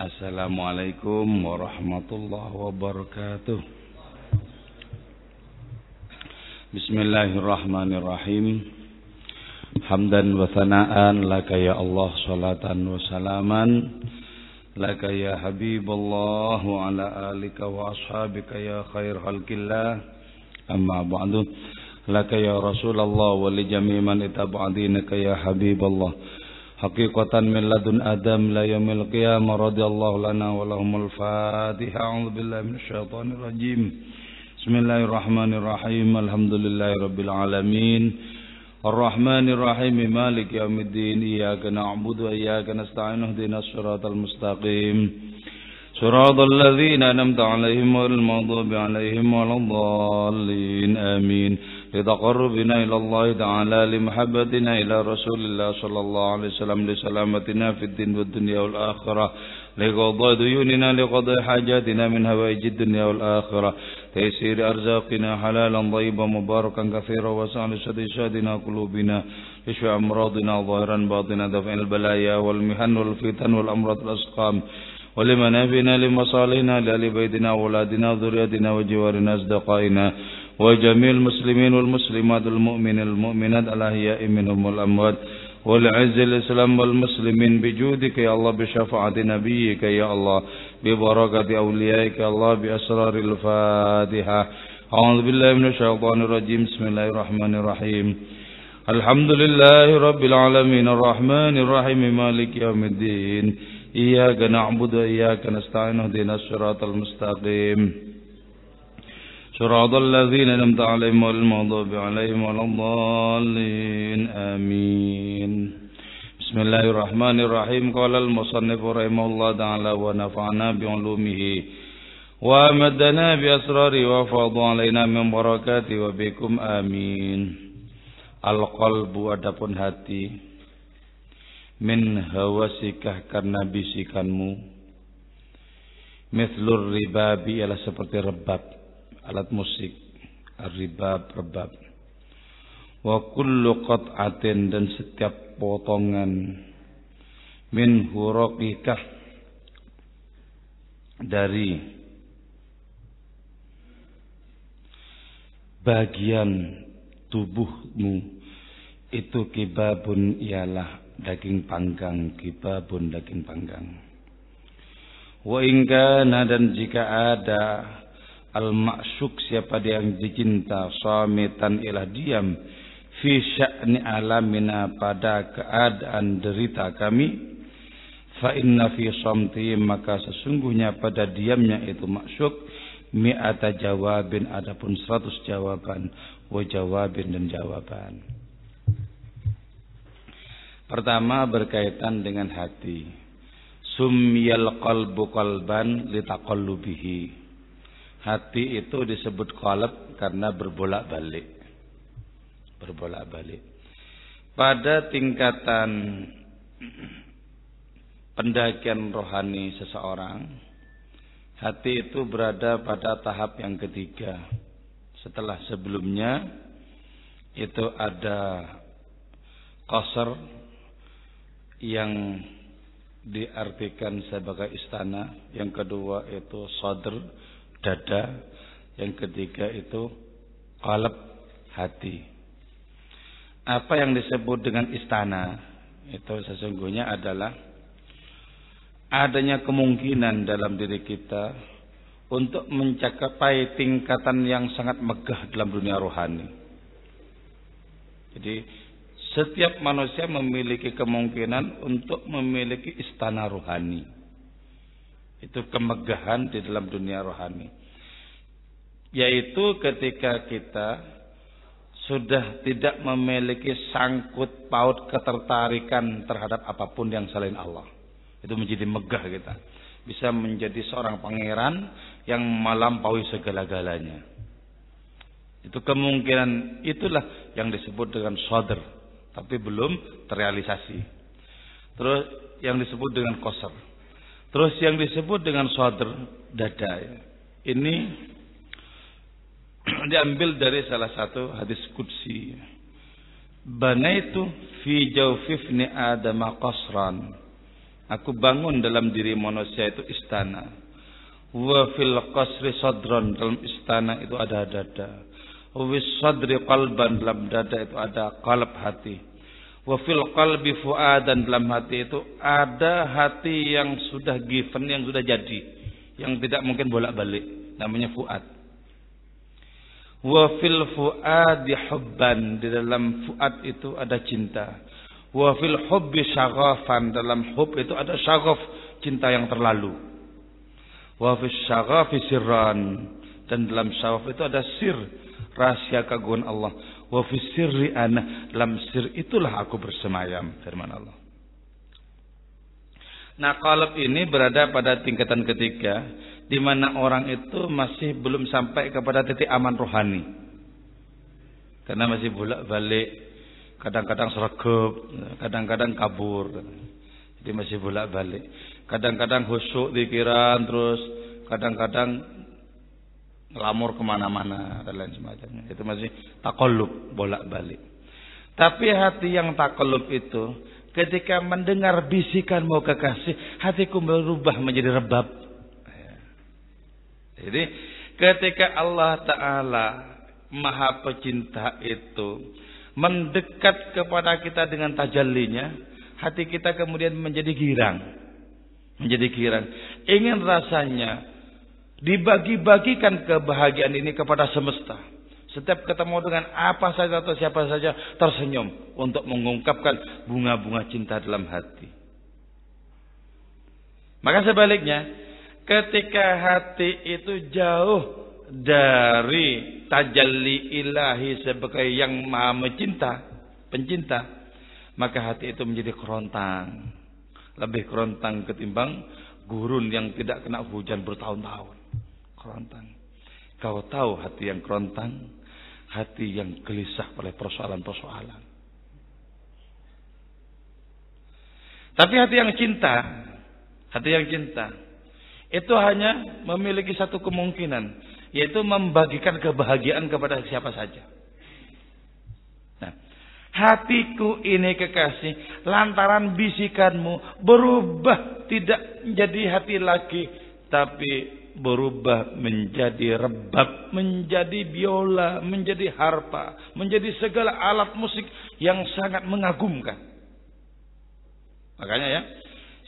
Assalamualaikum warahmatullahi wabarakatuh. Bismillahirrahmanirrahim. Hamdan wa thana'an laka ya Allah, salatan wa salaman laka ya Habibullah wa ala alika wa ashabika ya khair khalqillah. Amma ba'du, laka ya Rasulullah wa li jami' man ittaba'a dinaka ya Habibullah. Haqiqatan min ladun Adam la yaumil qiyamah radhiyallahu lana wa lahumul Fatiha. A'udzu billahi minasyaitonir rajim. Bismillahirrahmanirrahim. Alhamdulillahirabbil alamin. Arrahmanir rahim. Maliki yaumiddin. Iyyaka na'budu wa iyyaka nasta'in. Ihdinas siratal mustaqim. Siratal ladzina an'amta 'alaihim ghairil maghdubi 'alaihim waladdallin. Amin. لتقربنا إلى الله تعالى لمحبتنا إلى رسول الله صلى الله عليه وسلم لسلامتنا في الدين والدنيا والآخرة لقضاء ديوننا لقضاء حاجاتنا من هوائج الدنيا والآخرة تيسير أرزاقنا حلالا طيبا مباركا كثيرا وسع لشديدنا قلوبنا لشفاء أمراضنا ظاهرا باطنا دفع البلايا والمحن والفتن والأمراض الأسقام ولمنافعنا لمصالحنا لآل بيتنا وأولادنا وذريتنا وجوارنا أصدقائنا وجميع المسلمين والمسلمات والمؤمنين والمؤمنات الأحياء منهم والأموات والعز الإسلام والمسلمين بجودك يا الله بشفاعة نبيك يا الله ببركة أوليائك يا الله بأسرار الفاتحة. أعوذ بالله من الشيطان الرجيم. بسم الله الرحمن الرحيم. الحمد لله رب العالمين الرحمن الرحيم مالك يوم الدين إياك نعبد وإياك نستعين اهدنا الصراط المستقيم صراط الذين أنعمت عليهم غير المغضوب عليهم ولا الضالين. آمين. بسم الله الرحمن الرحيم. قال المصنف رحمه الله تعالى ونفعنا بعلومه ومدنا بأسراره وفاض علينا من بركاته وبكم آمين. Al-qalbu adapun hati, min hawasikah karena bisikanmu, mithlur ribabi ialah seperti rebab, alat musik, ar-ribab, rebab. Wa kullu qat'atin dan setiap potongan, min huraqikah dari bagian tubuhmu itu kibabun ialah daging panggang, kibabun daging panggang. Wa in kana dan jika ada al-ma'syuk siapa dia yang dicinta, samitan ialah diam, fi sya'ni alamina pada keadaan derita kami, fa inna fi samti maka sesungguhnya pada diamnya itu ma'syuk, mi'ata jawabin adapun 100 jawaban, wa jawabin dan jawaban. Pertama berkaitan dengan hati. Sumyal qalbu qalban litaqallubihi. Hati itu disebut qalb karena berbolak-balik. Berbolak-balik. Pada tingkatan pendakian rohani seseorang, hati itu berada pada tahap yang ketiga. Setelah sebelumnya itu ada qasr yang diartikan sebagai istana, yang kedua itu sadr, dada, yang ketiga itu qalb, hati. Apa yang disebut dengan istana itu sesungguhnya adalah adanya kemungkinan dalam diri kita untuk mencapai tingkatan yang sangat megah dalam dunia rohani. Jadi setiap manusia memiliki kemungkinan untuk memiliki istana rohani. Itu kemegahan di dalam dunia rohani. Yaitu ketika kita sudah tidak memiliki sangkut paut ketertarikan terhadap apapun yang selain Allah. Itu menjadi megah kita. Bisa menjadi seorang pangeran yang melampaui segala-galanya. Itu kemungkinan itulah yang disebut dengan sadr, tapi belum terrealisasi. Terus yang disebut dengan qasr. Terus yang disebut dengan sadr, dada. Ini diambil dari salah satu hadis qudsi. Banaitu fi jawfifni Adam qasran Aku bangun dalam diri manusia itu istana. Wa fil qasri sadron, dalam istana itu ada dada. Wa fis sadri qalban, dalam dada itu ada qalb hati. Wa fil qalbi fuadan, dalam hati itu ada hati yang sudah given, yang sudah jadi, yang tidak mungkin bolak-balik, namanya fuad. Wa fil fuadi hubban, di dalam fuad itu ada cinta. Wa fil hubbi syaghafan, dalam hub itu ada syaghaf, cinta yang terlalu. Wa fis syaghafi sirran, dan dalam syaghaf itu ada sir, rahasia keagungan Allah. Wa fis sirri ana, dalam sir itulah aku bersemayam, firman Allah. Nah, qalb ini berada pada tingkatan ketiga, di mana orang itu masih belum sampai kepada titik aman rohani. Karena masih bolak-balik, kadang-kadang sregep, kadang-kadang kabur. Jadi masih bolak-balik. Kadang-kadang khusyuk pikiran, terus kadang-kadang ngelamur kemana-mana dan lain semacamnya. Itu masih taqallub, bolak-balik. Tapi hati yang taqallub itu, ketika mendengar bisikan mau kekasih, hatiku berubah menjadi rebab. Jadi ketika Allah Ta'ala Maha Pecinta itu mendekat kepada kita dengan tajallinya, hati kita kemudian menjadi girang. Menjadi girang. Ingin rasanya dibagi-bagikan kebahagiaan ini kepada semesta. Setiap ketemu dengan apa saja atau siapa saja tersenyum untuk mengungkapkan bunga-bunga cinta dalam hati. Maka sebaliknya, ketika hati itu jauh dari tajalli ilahi sebagai yang maha pencinta, maka hati itu menjadi kerontang, lebih kerontang ketimbang gurun yang tidak kena hujan bertahun-tahun. Kerontang. Kau tahu hati yang kerontang, hati yang gelisah oleh persoalan-persoalan. Tapi hati yang cinta itu hanya memiliki satu kemungkinan, yaitu membagikan kebahagiaan kepada siapa saja. Nah, hatiku ini kekasih, lantaran bisikanmu berubah, tidak menjadi hati lagi, tapi berubah menjadi rebab, menjadi biola, menjadi harpa, menjadi segala alat musik yang sangat mengagumkan. Makanya ya,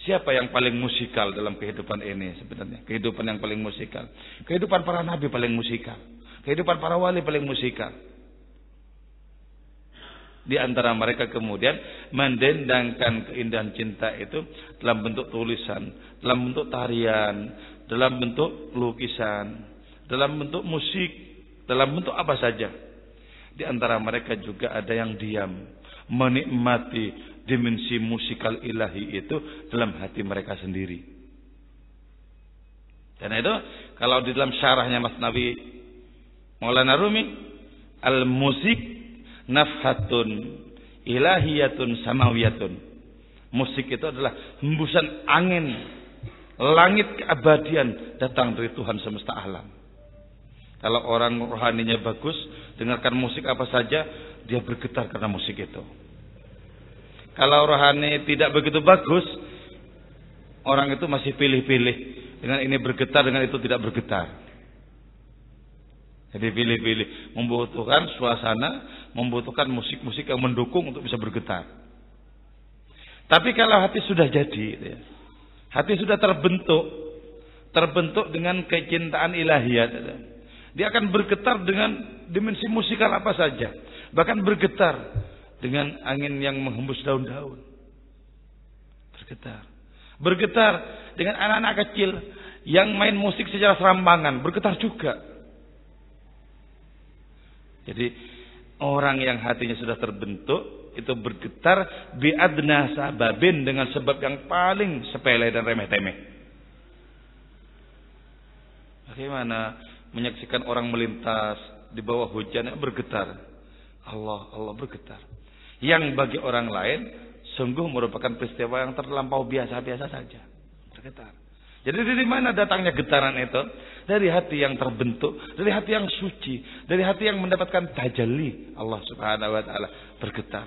siapa yang paling musikal dalam kehidupan ini sebenarnya? Kehidupan yang paling musikal. Kehidupan para nabi paling musikal. Kehidupan para wali paling musikal. Di antara mereka kemudian mendendangkan keindahan cinta itu dalam bentuk tulisan, dalam bentuk tarian, dalam bentuk lukisan, dalam bentuk musik, dalam bentuk apa saja. Di antara mereka juga ada yang diam, menikmati dimensi musikal ilahi itu dalam hati mereka sendiri. Karena itu kalau di dalam syarahnya Mas Nabi Maulana Rumi, al-musik nafhatun ilahiyatun samawiyatun. Musik itu adalah hembusan angin langit keabadian datang dari Tuhan semesta alam. Kalau orang rohaninya bagus, dengarkan musik apa saja, dia bergetar karena musik itu. Kalau rohani tidak begitu bagus, orang itu masih pilih-pilih. Dengan ini bergetar, dengan itu tidak bergetar. Jadi pilih-pilih. Membutuhkan suasana, membutuhkan musik-musik yang mendukung untuk bisa bergetar. Tapi kalau hati sudah jadi, hati sudah terbentuk dengan kecintaan ilahiyat, dia akan bergetar dengan dimensi musikal apa saja. Bahkan bergetar dengan angin yang menghembus daun-daun. Bergetar dengan anak-anak kecil yang main musik secara serampangan, bergetar juga. Jadi orang yang hatinya sudah terbentuk itu bergetar biadna sababin, dengan sebab yang paling sepele dan remeh-temeh. Bagaimana menyaksikan orang melintas di bawah hujan bergetar? Allah bergetar. Yang bagi orang lain sungguh merupakan peristiwa yang terlampau biasa-biasa saja. Bergetar. Jadi dari mana datangnya getaran itu? Dari hati yang terbentuk, dari hati yang suci, dari hati yang mendapatkan tajalli Allah Subhanahu wa taala, bergetar.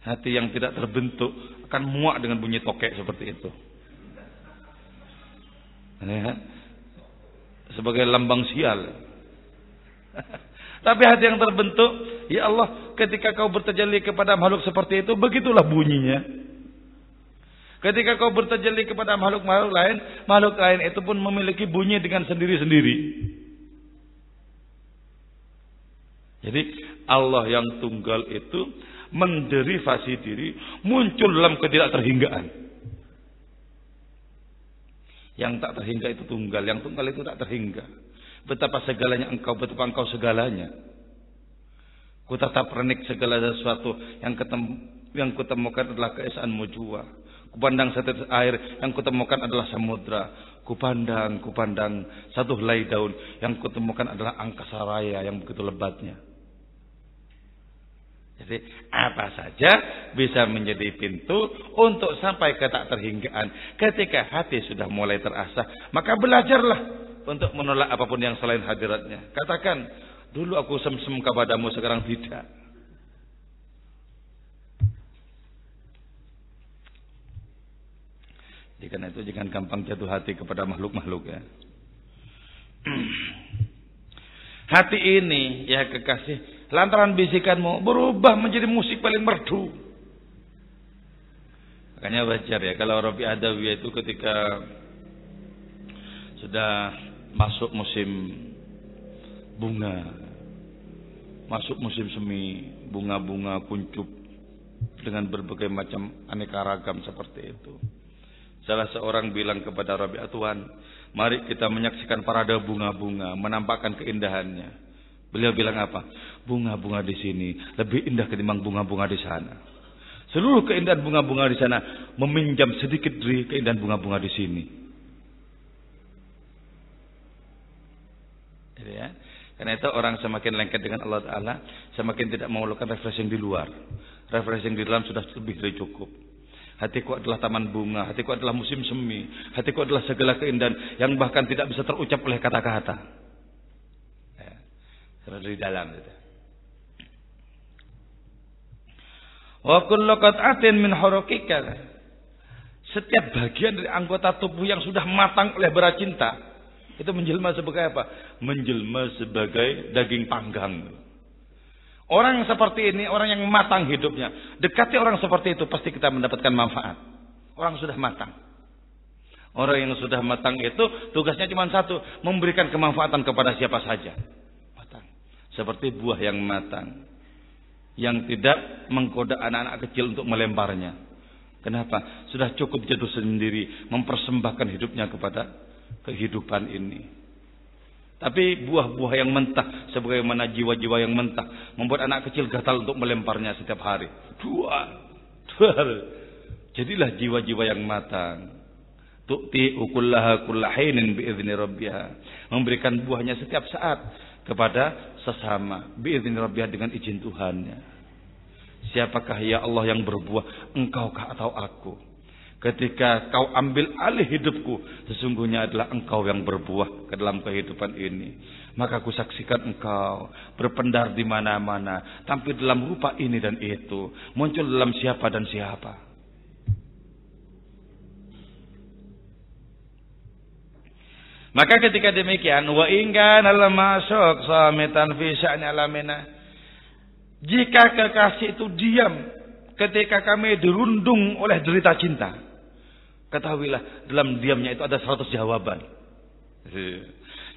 Hati yang tidak terbentuk akan muak dengan bunyi tokek seperti itu. Ya. Sebagai lambang sial. Tapi hati yang terbentuk, ya Allah, ketika kau bertajalli kepada makhluk seperti itu, begitulah bunyinya. Ketika kau bertajalli kepada makhluk lain itu pun memiliki bunyi dengan sendiri-sendiri. Jadi Allah yang tunggal itu menderivasi diri, muncul dalam ketidakterhinggaan. Yang tak terhingga itu tunggal, yang tunggal itu tak terhingga. Betapa segalanya engkau, betapa engkau segalanya. Ku tatap renik segala sesuatu yang kutemukan adalah keesaanmu jua. Kupandang setetes air yang kutemukan adalah samudra. Kupandang satu helai daun yang kutemukan adalah angkasa raya yang begitu lebatnya. Jadi apa saja bisa menjadi pintu untuk sampai ke tak terhinggaan. Ketika hati sudah mulai terasah, maka belajarlah untuk menolak apapun yang selain hadiratnya. Katakan, dulu aku sem-sem kepadamu, sekarang tidak. Jadi karena itu jangan gampang jatuh hati kepada makhluk-makhluk ya. Hati ini ya kekasih, lantaran bisikanmu berubah menjadi musik paling merdu. Makanya wajar ya kalau Rabi Adawiyah itu ketika sudah masuk musim bunga, masuk musim semi, bunga-bunga kuncup dengan berbagai macam aneka ragam seperti itu. Salah seorang bilang kepada Rabi, Tuhan, mari kita menyaksikan parade bunga-bunga, menampakkan keindahannya. Beliau bilang apa? Bunga-bunga di sini lebih indah ketimbang bunga-bunga di sana. Seluruh keindahan bunga-bunga di sana meminjam sedikit dari keindahan bunga-bunga di sini. Jadi ya, karena itu orang semakin lengket dengan Allah Ta'ala, semakin tidak memerlukan refreshing di luar. Refreshing di dalam sudah lebih dari cukup. Hatiku adalah taman bunga, hatiku adalah musim semi, hatiku adalah segala keindahan yang bahkan tidak bisa terucap oleh kata-kata. Ya, dari dalam itu. Wa kullu qat'atin min hurukika. Setiap bagian dari anggota tubuh yang sudah matang oleh bara cinta itu menjelma sebagai apa? Menjelma sebagai daging panggang. Orang yang seperti ini, orang yang matang hidupnya, dekati orang seperti itu pasti kita mendapatkan manfaat. Orang sudah matang. Orang yang sudah matang itu tugasnya cuma satu, memberikan kemanfaatan kepada siapa saja. Matang. Seperti buah yang matang, yang tidak menggoda anak-anak kecil untuk melemparnya. Kenapa? Sudah cukup jatuh sendiri, mempersembahkan hidupnya kepada kehidupan ini. Tapi buah-buah yang mentah, sebagaimana jiwa-jiwa yang mentah, membuat anak kecil gatal untuk melemparnya setiap hari. Dua. Jadilah jiwa-jiwa yang matang. Tu'ti ukullaha kullahinin bi'izni rabbiha. Memberikan buahnya setiap saat kepada sesama. Bi'izni rabbiha, dengan izin Tuhannya. Siapakah ya Allah yang berbuah? Engkaukah atau aku? Ketika kau ambil alih hidupku, sesungguhnya adalah engkau yang berbuah ke dalam kehidupan ini. Maka aku saksikan engkau berpendar di mana-mana, tampil dalam rupa ini dan itu, muncul dalam siapa dan siapa. Maka ketika demikian, wa in kana al-ma'syuq samitan fi sya'ni alamina. Jika kekasih itu diam ketika kami dirundung oleh derita cinta, ketahuilah dalam diamnya itu ada 100 jawaban.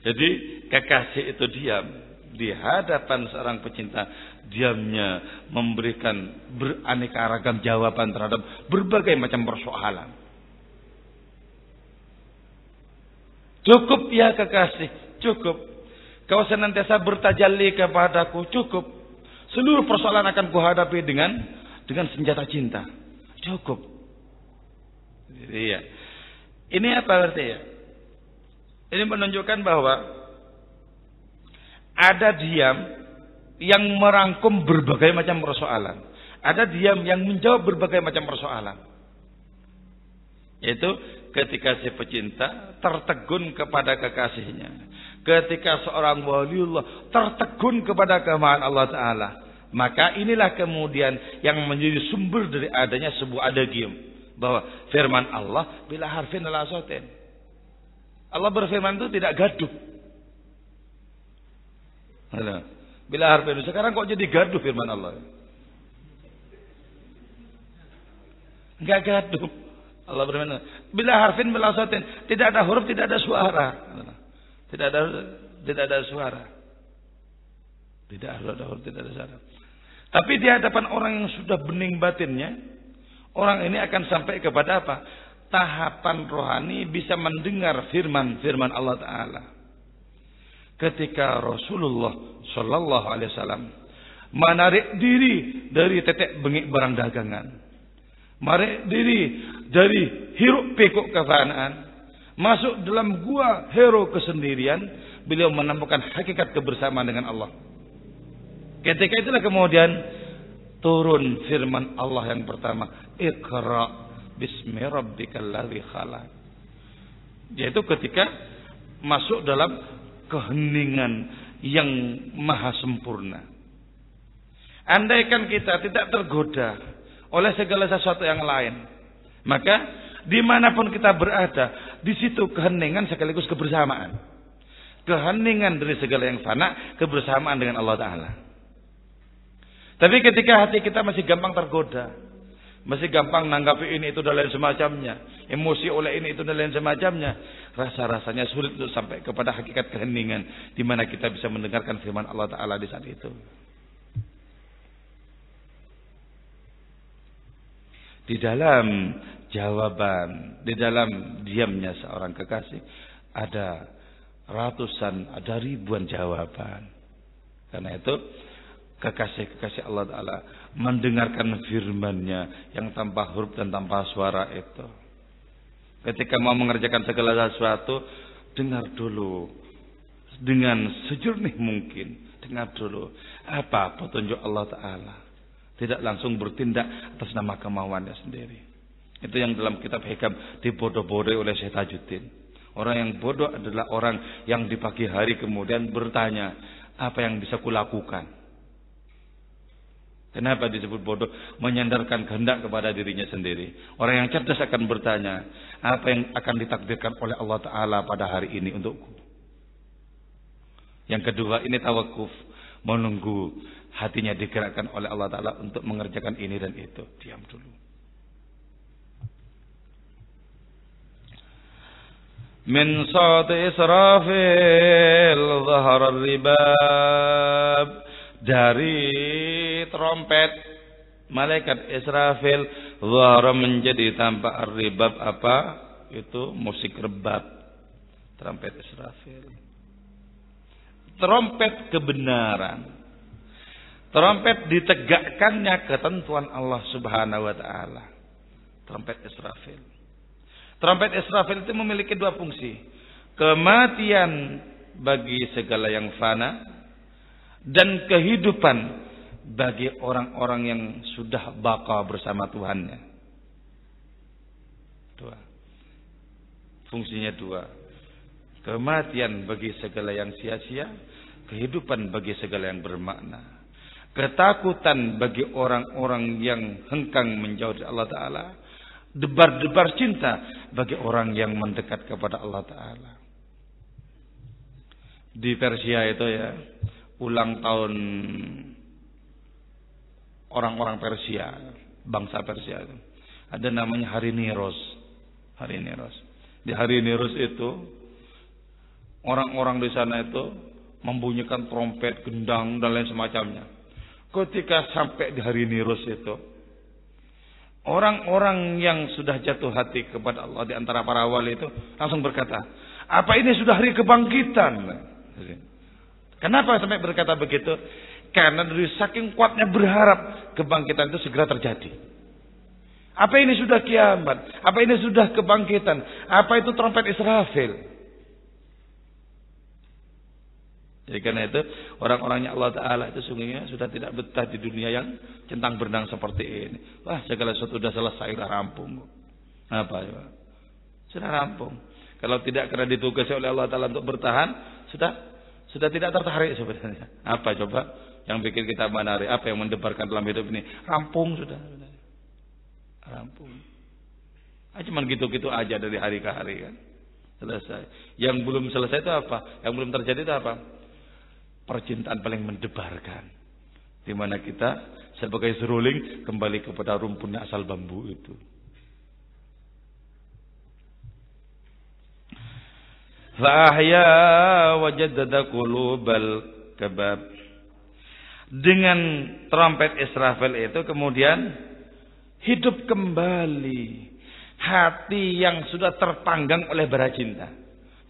Jadi kekasih itu diam di hadapan seorang pecinta, diamnya memberikan beraneka ragam jawaban terhadap berbagai macam persoalan. Cukup ya kekasih, cukup. Kau senantiasa bertajalli kepadaku, cukup. Seluruh persoalan akan kuhadapi dengan senjata cinta. Cukup. Iya. Ini apa artinya? Ini menunjukkan bahwa ada diam yang merangkum berbagai macam persoalan. Ada diam yang menjawab berbagai macam persoalan. Yaitu ketika si pecinta tertegun kepada kekasihnya. Ketika seorang waliullah tertegun kepada kemahan Allah Ta'ala. Maka inilah kemudian yang menjadi sumber dari adanya sebuah adagium. Bahwa firman Allah bila harfin la soten. Allah berfirman itu tidak gaduh. Bila harfin, sekarang kok jadi gaduh firman Allah? Enggak gaduh. Allah berfirman, bila harfin bila soten, tidak ada huruf, tidak ada suara. Tidak ada suara. Tidak ada huruf, tidak ada suara. Tapi di hadapan orang yang sudah bening batinnya, orang ini akan sampai kepada apa? Tahapan rohani bisa mendengar firman Allah Ta'ala. Ketika Rasulullah Sallallahu Alaihi Wasallam menarik diri dari tetek bengik barang dagangan, menarik diri dari hiruk pikuk kefanaan, masuk dalam gua hero kesendirian, beliau menemukan hakikat kebersamaan dengan Allah. Ketika itulah kemudian turun firman Allah yang pertama, Iqra bismi rabbikal ladzi khalaq. Yaitu ketika masuk dalam keheningan yang maha sempurna. Andaikan kita tidak tergoda oleh segala sesuatu yang lain, maka dimanapun kita berada, di situ keheningan sekaligus kebersamaan. Keheningan dari segala yang fana, kebersamaan dengan Allah Ta'ala. Tapi ketika hati kita masih gampang tergoda, masih gampang nanggapi ini itu dan lain semacamnya, emosi oleh ini itu dan lain semacamnya, rasa-rasanya sulit untuk sampai kepada hakikat keheningan, di mana kita bisa mendengarkan firman Allah Ta'ala di saat itu. Di dalam jawaban, di dalam diamnya seorang kekasih, ada ratusan, ada ribuan jawaban. Karena itu kekasih-kekasih Allah Ta'ala mendengarkan firman-Nya yang tanpa huruf dan tanpa suara itu. Ketika mau mengerjakan segala sesuatu, dengar dulu dengan sejernih mungkin. Dengar dulu apa petunjuk Allah Ta'ala. Tidak langsung bertindak atas nama kemauannya sendiri. Itu yang dalam kitab Hikam dibodoh-bodohi oleh Syekh Tajuddin. Orang yang bodoh adalah orang yang di pagi hari kemudian bertanya, apa yang bisa kulakukan? Kenapa disebut bodoh? Menyandarkan kehendak kepada dirinya sendiri. Orang yang cerdas akan bertanya, apa yang akan ditakdirkan oleh Allah Ta'ala pada hari ini untukku? Yang kedua, ini tawakuf, menunggu hatinya digerakkan oleh Allah Ta'ala untuk mengerjakan ini dan itu. Diam dulu. Min sawti Israfil zahara ribab. Dari trompet malaikat Israfil zahara menjadi tampak ribab, apa? Itu musik rebab. Trompet Israfil. Trompet kebenaran. Trompet ditegakkannya ketentuan Allah Subhanahu wa Ta'ala. Trompet Israfil. Trompet Israfil itu memiliki dua fungsi. Kematian bagi segala yang fana dan kehidupan bagi orang-orang yang sudah baka bersama Tuhannya. Dua. Fungsinya dua. Kematian bagi segala yang sia-sia, kehidupan bagi segala yang bermakna. Ketakutan bagi orang-orang yang hengkang menjauh dari Allah Ta'ala. Debar-debar cinta bagi orang yang mendekat kepada Allah Ta'ala. Di Persia itu ya, ulang tahun orang-orang Persia, bangsa Persia itu, ada namanya Hari Niros. Hari Niros. Di Hari Niros itu orang-orang di sana itu membunyikan trompet, gendang dan lain semacamnya. Ketika sampai di Hari Niros itu, orang-orang yang sudah jatuh hati kepada Allah di antara para wali itu langsung berkata, apa ini sudah hari kebangkitan? Kenapa sampai berkata begitu? Karena dari saking kuatnya berharap kebangkitan itu segera terjadi. Apa ini sudah kiamat? Apa ini sudah kebangkitan? Apa itu trompet Israfil? Jadi karena itu orang-orangnya Allah Ta'ala itu sungguhnya sudah tidak betah di dunia yang centang berenang seperti ini. Wah, segala sesuatu sudah selesai, sudah rampung. Apa ya? Sudah rampung. Kalau tidak karena ditugasi oleh Allah Ta'ala untuk bertahan, sudah tidak tertarik sebenarnya. Apa coba? yang bikin kita menarik, apa yang mendebarkan dalam hidup ini? Rampung sudah. Rampung. Cuman gitu-gitu aja dari hari ke hari kan. Selesai. Yang belum selesai itu apa? Yang belum terjadi itu apa? Percintaan paling mendebarkan. Di mana kita sebagai seruling kembali kepada rumpunnya asal bambu itu. Fa'ahya wajaddada qulubal kabab. Dengan trompet Israfil itu kemudian hidup kembali hati yang sudah terpanggang oleh bara cinta.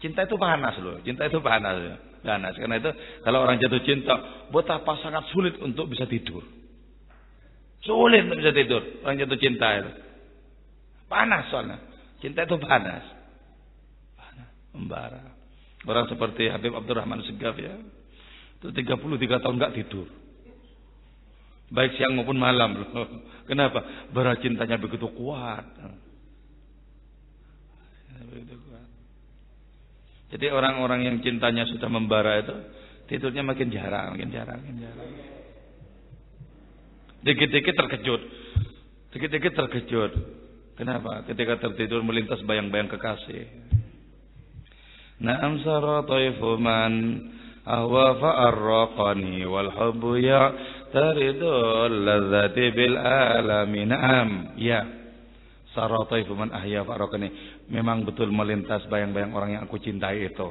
Cinta itu panas loh. Cinta itu panas. Panas. Karena itu kalau orang jatuh cinta, betapa sangat sulit untuk bisa tidur. Sulit untuk bisa tidur. Orang jatuh cinta itu. Panas soalnya. Cinta itu panas. Panas. Membara. Orang seperti Habib Abdurrahman Segaf ya. Itu 33 tahun enggak tidur. Baik siang maupun malam loh. Kenapa? Bara cintanya begitu kuat. Jadi orang-orang yang cintanya sudah membara itu tidurnya makin jarang. Dikit-dikit terkejut. Kenapa? Ketika tertidur melintas bayang-bayang kekasih. Na'am sarataifu man ahwa fa'arraqani wal hubbu ya taridul ladzati bil alamin. Na'am, ya. Sarataifu man ahya fa'arraqani. Memang betul melintas bayang-bayang orang yang aku cintai itu.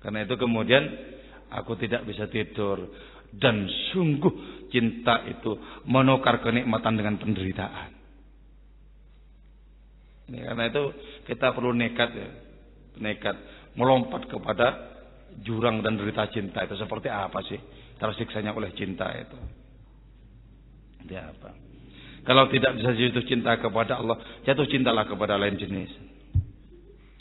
Karena itu kemudian aku tidak bisa tidur. Dan sungguh cinta itu menukar kenikmatan dengan penderitaan. Karena itu kita perlu nekat ya. Nekat melompat kepada jurang dan derita cinta itu seperti apa sih tersiksanya oleh cinta itu. Dia apa? Kalau tidak bisa jatuh cinta kepada Allah, jatuh cintalah kepada lain jenis.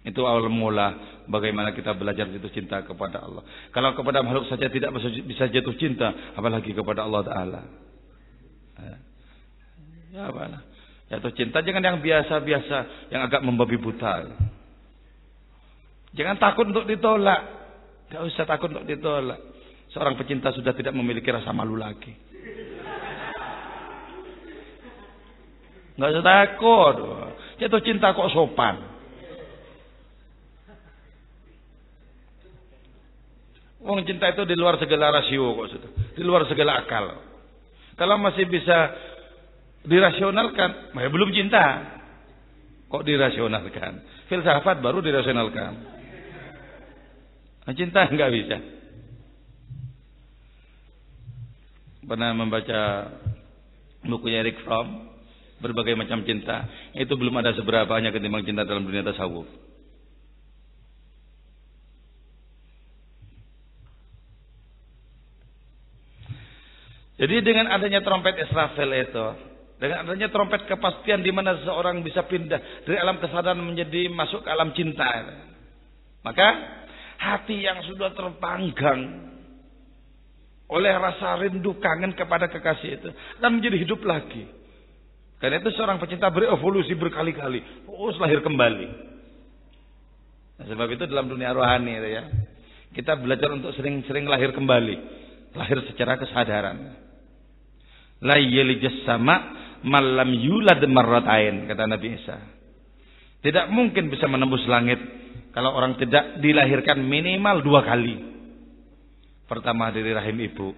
Itu awal mula bagaimana kita belajar jatuh cinta kepada Allah. Kalau kepada makhluk saja tidak bisa jatuh cinta, apalagi kepada Allah Ta'ala. Ya apa? Jatuh cinta jangan yang biasa-biasa, yang agak membabi buta. Jangan takut untuk ditolak. Gak usah takut untuk ditolak. Seorang pecinta sudah tidak memiliki rasa malu lagi. Nggak usah takut. Jatuh cinta kok sopan. Wong cinta itu di luar segala rasio kok sudah. Di luar segala akal. Kalau masih bisa dirasionalkan, belum cinta. Kok dirasionalkan? Filsafat baru dirasionalkan. Cinta nggak bisa. Pernah membaca bukunya Eric Fromm. Berbagai macam cinta. Itu belum ada seberapa hanya ketimbang cinta dalam dunia tasawuf. Jadi dengan adanya trompet Israfil itu, dengan adanya trompet kepastian di mana seseorang bisa pindah dari alam kesadaran menjadi masuk ke alam cinta. Maka hati yang sudah terpanggang oleh rasa rindu kangen kepada kekasih itu dan menjadi hidup lagi. Karena itu seorang pecinta berevolusi berkali-kali, terus lahir kembali. Nah, sebab itu dalam dunia rohani itu ya, kita belajar untuk sering-sering lahir kembali, lahir secara kesadaran. La yalijas sama malam yulad marratain, kata Nabi Isa. Tidak mungkin bisa menembus langit kalau orang tidak dilahirkan minimal 2 kali. Pertama dari rahim ibu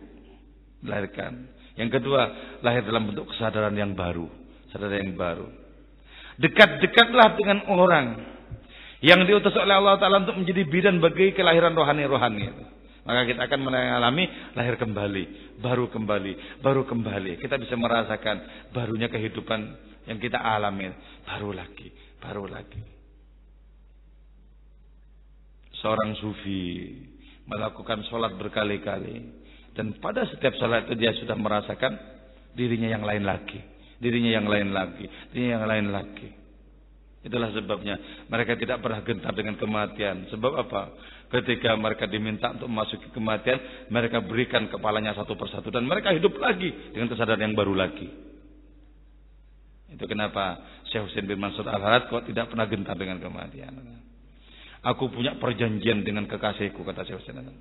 dilahirkan. Yang kedua lahir dalam bentuk kesadaran yang baru. Saudara yang baru. Dekat-dekatlah dengan orang yang diutus oleh Allah Ta'ala untuk menjadi bidan bagi kelahiran rohani-rohani. Maka kita akan mengalami lahir kembali, baru kembali. Kita bisa merasakan barunya kehidupan yang kita alami. Baru lagi. Seorang sufi melakukan sholat berkali-kali. Dan pada setiap sholat itu dia sudah merasakan dirinya yang lain lagi. Itulah sebabnya mereka tidak pernah gentar dengan kematian. Sebab apa? Ketika mereka diminta untuk memasuki kematian, mereka berikan kepalanya satu persatu dan mereka hidup lagi dengan kesadaran yang baru lagi. Itu kenapa Syekh Husain bin Mansur Al-Harad kok tidak pernah gentar dengan kematian. Aku punya perjanjian dengan kekasihku, kata Syekh Husain.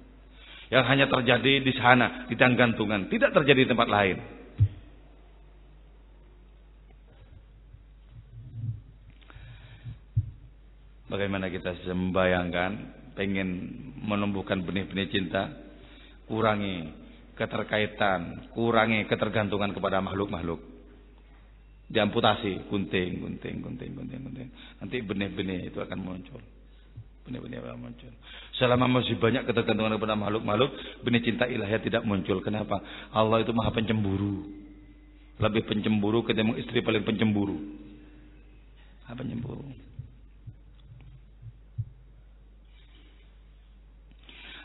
yang hanya terjadi di sana, di gantungan, tidak terjadi di tempat lain. Bagaimana kita bisa membayangkan, pengen menumbuhkan benih-benih cinta, kurangi keterkaitan, kurangi ketergantungan kepada makhluk-makhluk. Diamputasi, gunting. Nanti benih-benih itu akan muncul. Benih-benih akan muncul. Selama masih banyak ketergantungan kepada makhluk-makhluk, benih cinta ilahiyah tidak muncul. Kenapa? Allah itu maha pencemburu. Lebih pencemburu ketimbang istri paling pencemburu. Maha pencemburu.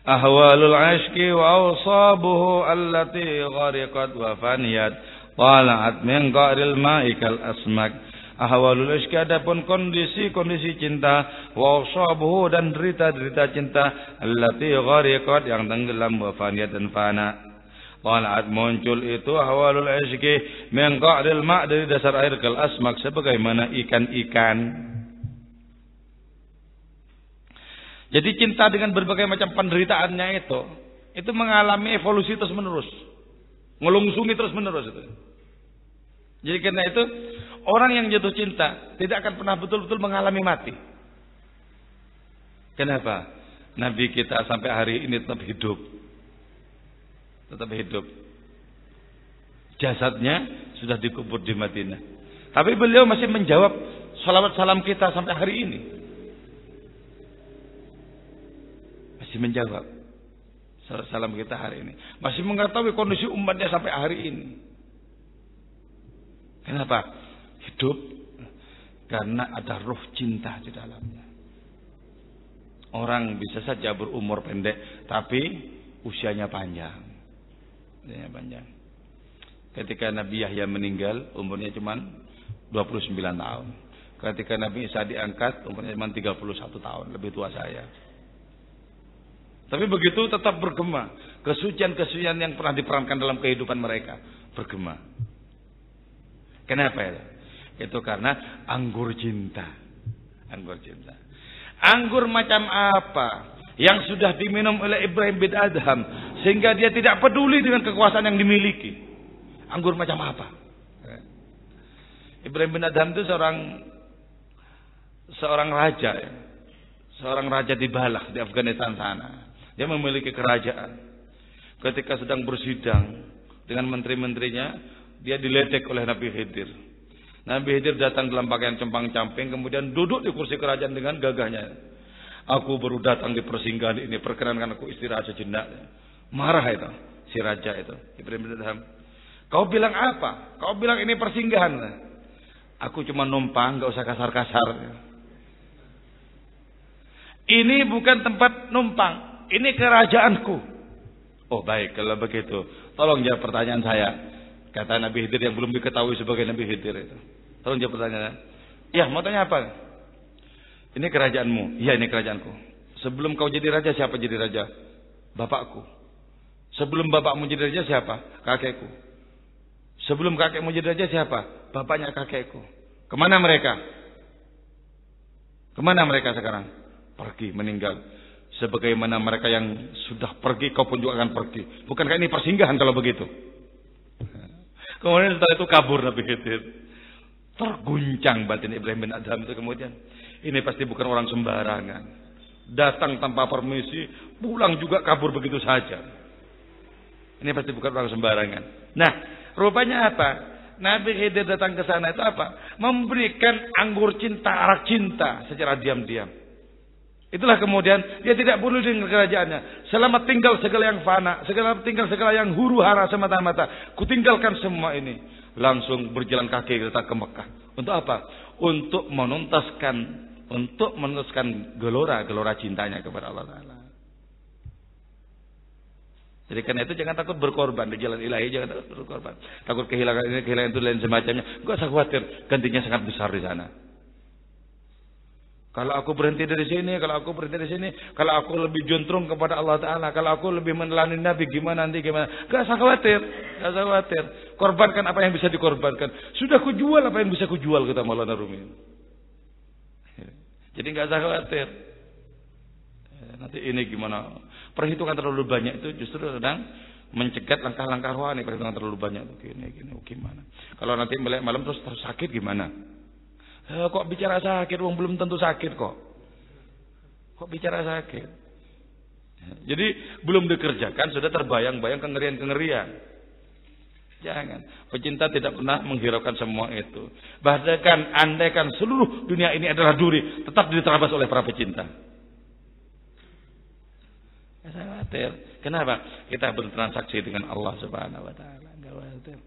Ahwalul ashki wa awsabuhu allati ghariqat wa faniyat tala'at min qaril ma'ikal asmak. Ahwalul ashki, adapun kondisi cinta, wa awsabuhu, dan derita-derita cinta, allati ghariqat, yang tenggelam, wa faniyat, dan fana. Tala'at, muncul itu ahwalul ashki min qaril ma', dari dasar air kal asmak, sebagaimana ikan-ikan. Jadi cinta dengan berbagai macam penderitaannya itu mengalami evolusi terus menerus, ngelungsungi terus menerus itu. Jadi karena itu orang yang jatuh cinta tidak akan pernah betul-betul mengalami mati. Kenapa? Nabi kita sampai hari ini tetap hidup, jasadnya sudah dikubur di Madinah, tapi beliau masih menjawab salawat salam kita sampai hari ini. Menjawab salam kita hari ini, masih mengetahui kondisi umatnya sampai hari ini. Kenapa? Hidup karena ada ruh cinta di dalamnya. Orang bisa saja berumur pendek tapi usianya panjang. Ketika Nabi Yahya meninggal, umurnya cuma 29 tahun. Ketika Nabi Isa diangkat, umurnya cuma 31 tahun, lebih tua saya. Tapi begitu tetap bergema. Kesucian-kesucian yang pernah diperankan dalam kehidupan mereka bergema. Kenapa ya? Itu karena anggur cinta. Anggur macam apa yang sudah diminum oleh Ibrahim bin Adham sehingga dia tidak peduli dengan kekuasaan yang dimiliki? Anggur macam apa? Ibrahim bin Adham itu seorang raja, seorang raja di Balakh di Afghanistan sana. Dia memiliki kerajaan. Ketika sedang bersidang dengan menteri-menterinya, dia diledek oleh Nabi Khidir. Nabi Khidir datang dalam pakaian compang-camping, kemudian duduk di kursi kerajaan dengan gagahnya. Aku baru datang di persinggahan ini, perkenankan aku istirahat sejenak. Marah itu si raja itu, Ibrahim bin Adham. Kau bilang apa? Kau bilang ini persinggahan. Aku cuma numpang, gak usah kasar-kasar. Ini bukan tempat numpang. Ini kerajaanku. Oh baik, kalau begitu tolong jawab pertanyaan saya. Kata Nabi Khidir yang belum diketahui sebagai Nabi Khidir itu. Tolong jawab pertanyaannya. Ya, mau tanya apa? Ini kerajaanmu. Iya, ini kerajaanku. Sebelum kau jadi raja, siapa jadi raja? Bapakku. Sebelum bapakmu jadi raja, siapa? Kakekku. Sebelum kakekmu jadi raja, siapa? Bapaknya kakekku. Kemana mereka? Kemana mereka sekarang? Pergi, meninggal. Sebagaimana mereka yang sudah pergi, kau pun juga akan pergi. Bukankah ini persinggahan kalau begitu? Kemudian setelah itu kabur Nabi Khidir. Terguncang batin Ibrahim bin Adham itu kemudian. Ini pasti bukan orang sembarangan. Datang tanpa permisi, pulang juga kabur begitu saja. Ini pasti bukan orang sembarangan. Nah, rupanya apa? Nabi Khidir datang ke sana itu apa? Memberikan anggur cinta, arak cinta secara diam-diam. Itulah kemudian dia tidak peduli dengan kerajaannya. Selama tinggal segala yang fana, tinggal segala yang huru hara semata-mata, kutinggalkan semua ini. Langsung berjalan kaki datang ke Mekah. Untuk apa? Untuk menuntaskan gelora cintanya kepada Allah Taala. Jadi karena itu jangan takut berkorban di jalan ilahi, jangan takut berkorban. Takut kehilangan ini, kehilangan itu, dan semacamnya. Enggak usah khawatir, gantinya sangat besar di sana. Kalau aku berhenti dari sini, kalau aku lebih juntrung kepada Allah Ta'ala, kalau aku lebih meneladani Nabi, gimana nanti, gimana. Gak usah khawatir. Korbankan apa yang bisa dikorbankan. Sudah kujual apa yang bisa kujual, kata Maulana Rumi. Jadi gak usah khawatir. Nanti ini gimana? Perhitungan terlalu banyak itu justru sedang mencegat langkah-langkah rohani. Perhitungan terlalu banyak tuh gini gimana? Kalau nanti melek malam terus sakit gimana? Kok bicara sakit? Wong belum tentu sakit kok. Kok bicara sakit? Jadi belum dikerjakan sudah terbayang-bayang kengerian-kengerian. Jangan. Pecinta tidak pernah menghiraukan semua itu. Bahkan andaikan seluruh dunia ini adalah duri, tetap diterabas oleh para pecinta. Saya khawatir. Kenapa? Kita bertransaksi dengan Allah Subhanahu wa taala. Enggak khawatir.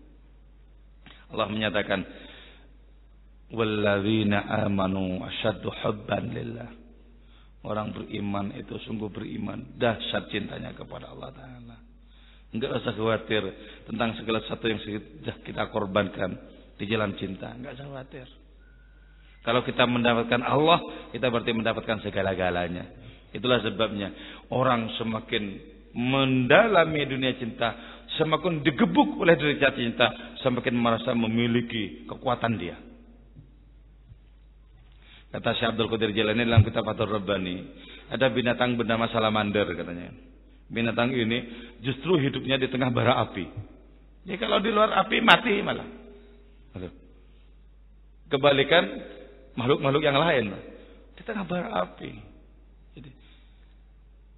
Allah menyatakan, "Walladzina amanu asyaddu hubban lillah." Orang beriman itu sungguh beriman, dahsyat cintanya kepada Allah taala. Enggak usah khawatir tentang segala sesuatu yang sudah kita korbankan di jalan cinta. Enggak usah khawatir. Kalau kita mendapatkan Allah, kita berarti mendapatkan segala-galanya. Itulah sebabnya orang semakin mendalami dunia cinta, semakin digebuk oleh derajat cinta, semakin merasa memiliki kekuatan dia. Kata Syekh Abdul Qadir Jailani dalam kitab Fathur Rabbani, ada binatang bernama salamander katanya. Binatang ini justru hidupnya di tengah bara api. Jadi kalau di luar api mati malah. Kebalikan makhluk-makhluk yang lain di tengah bara api. Jadi,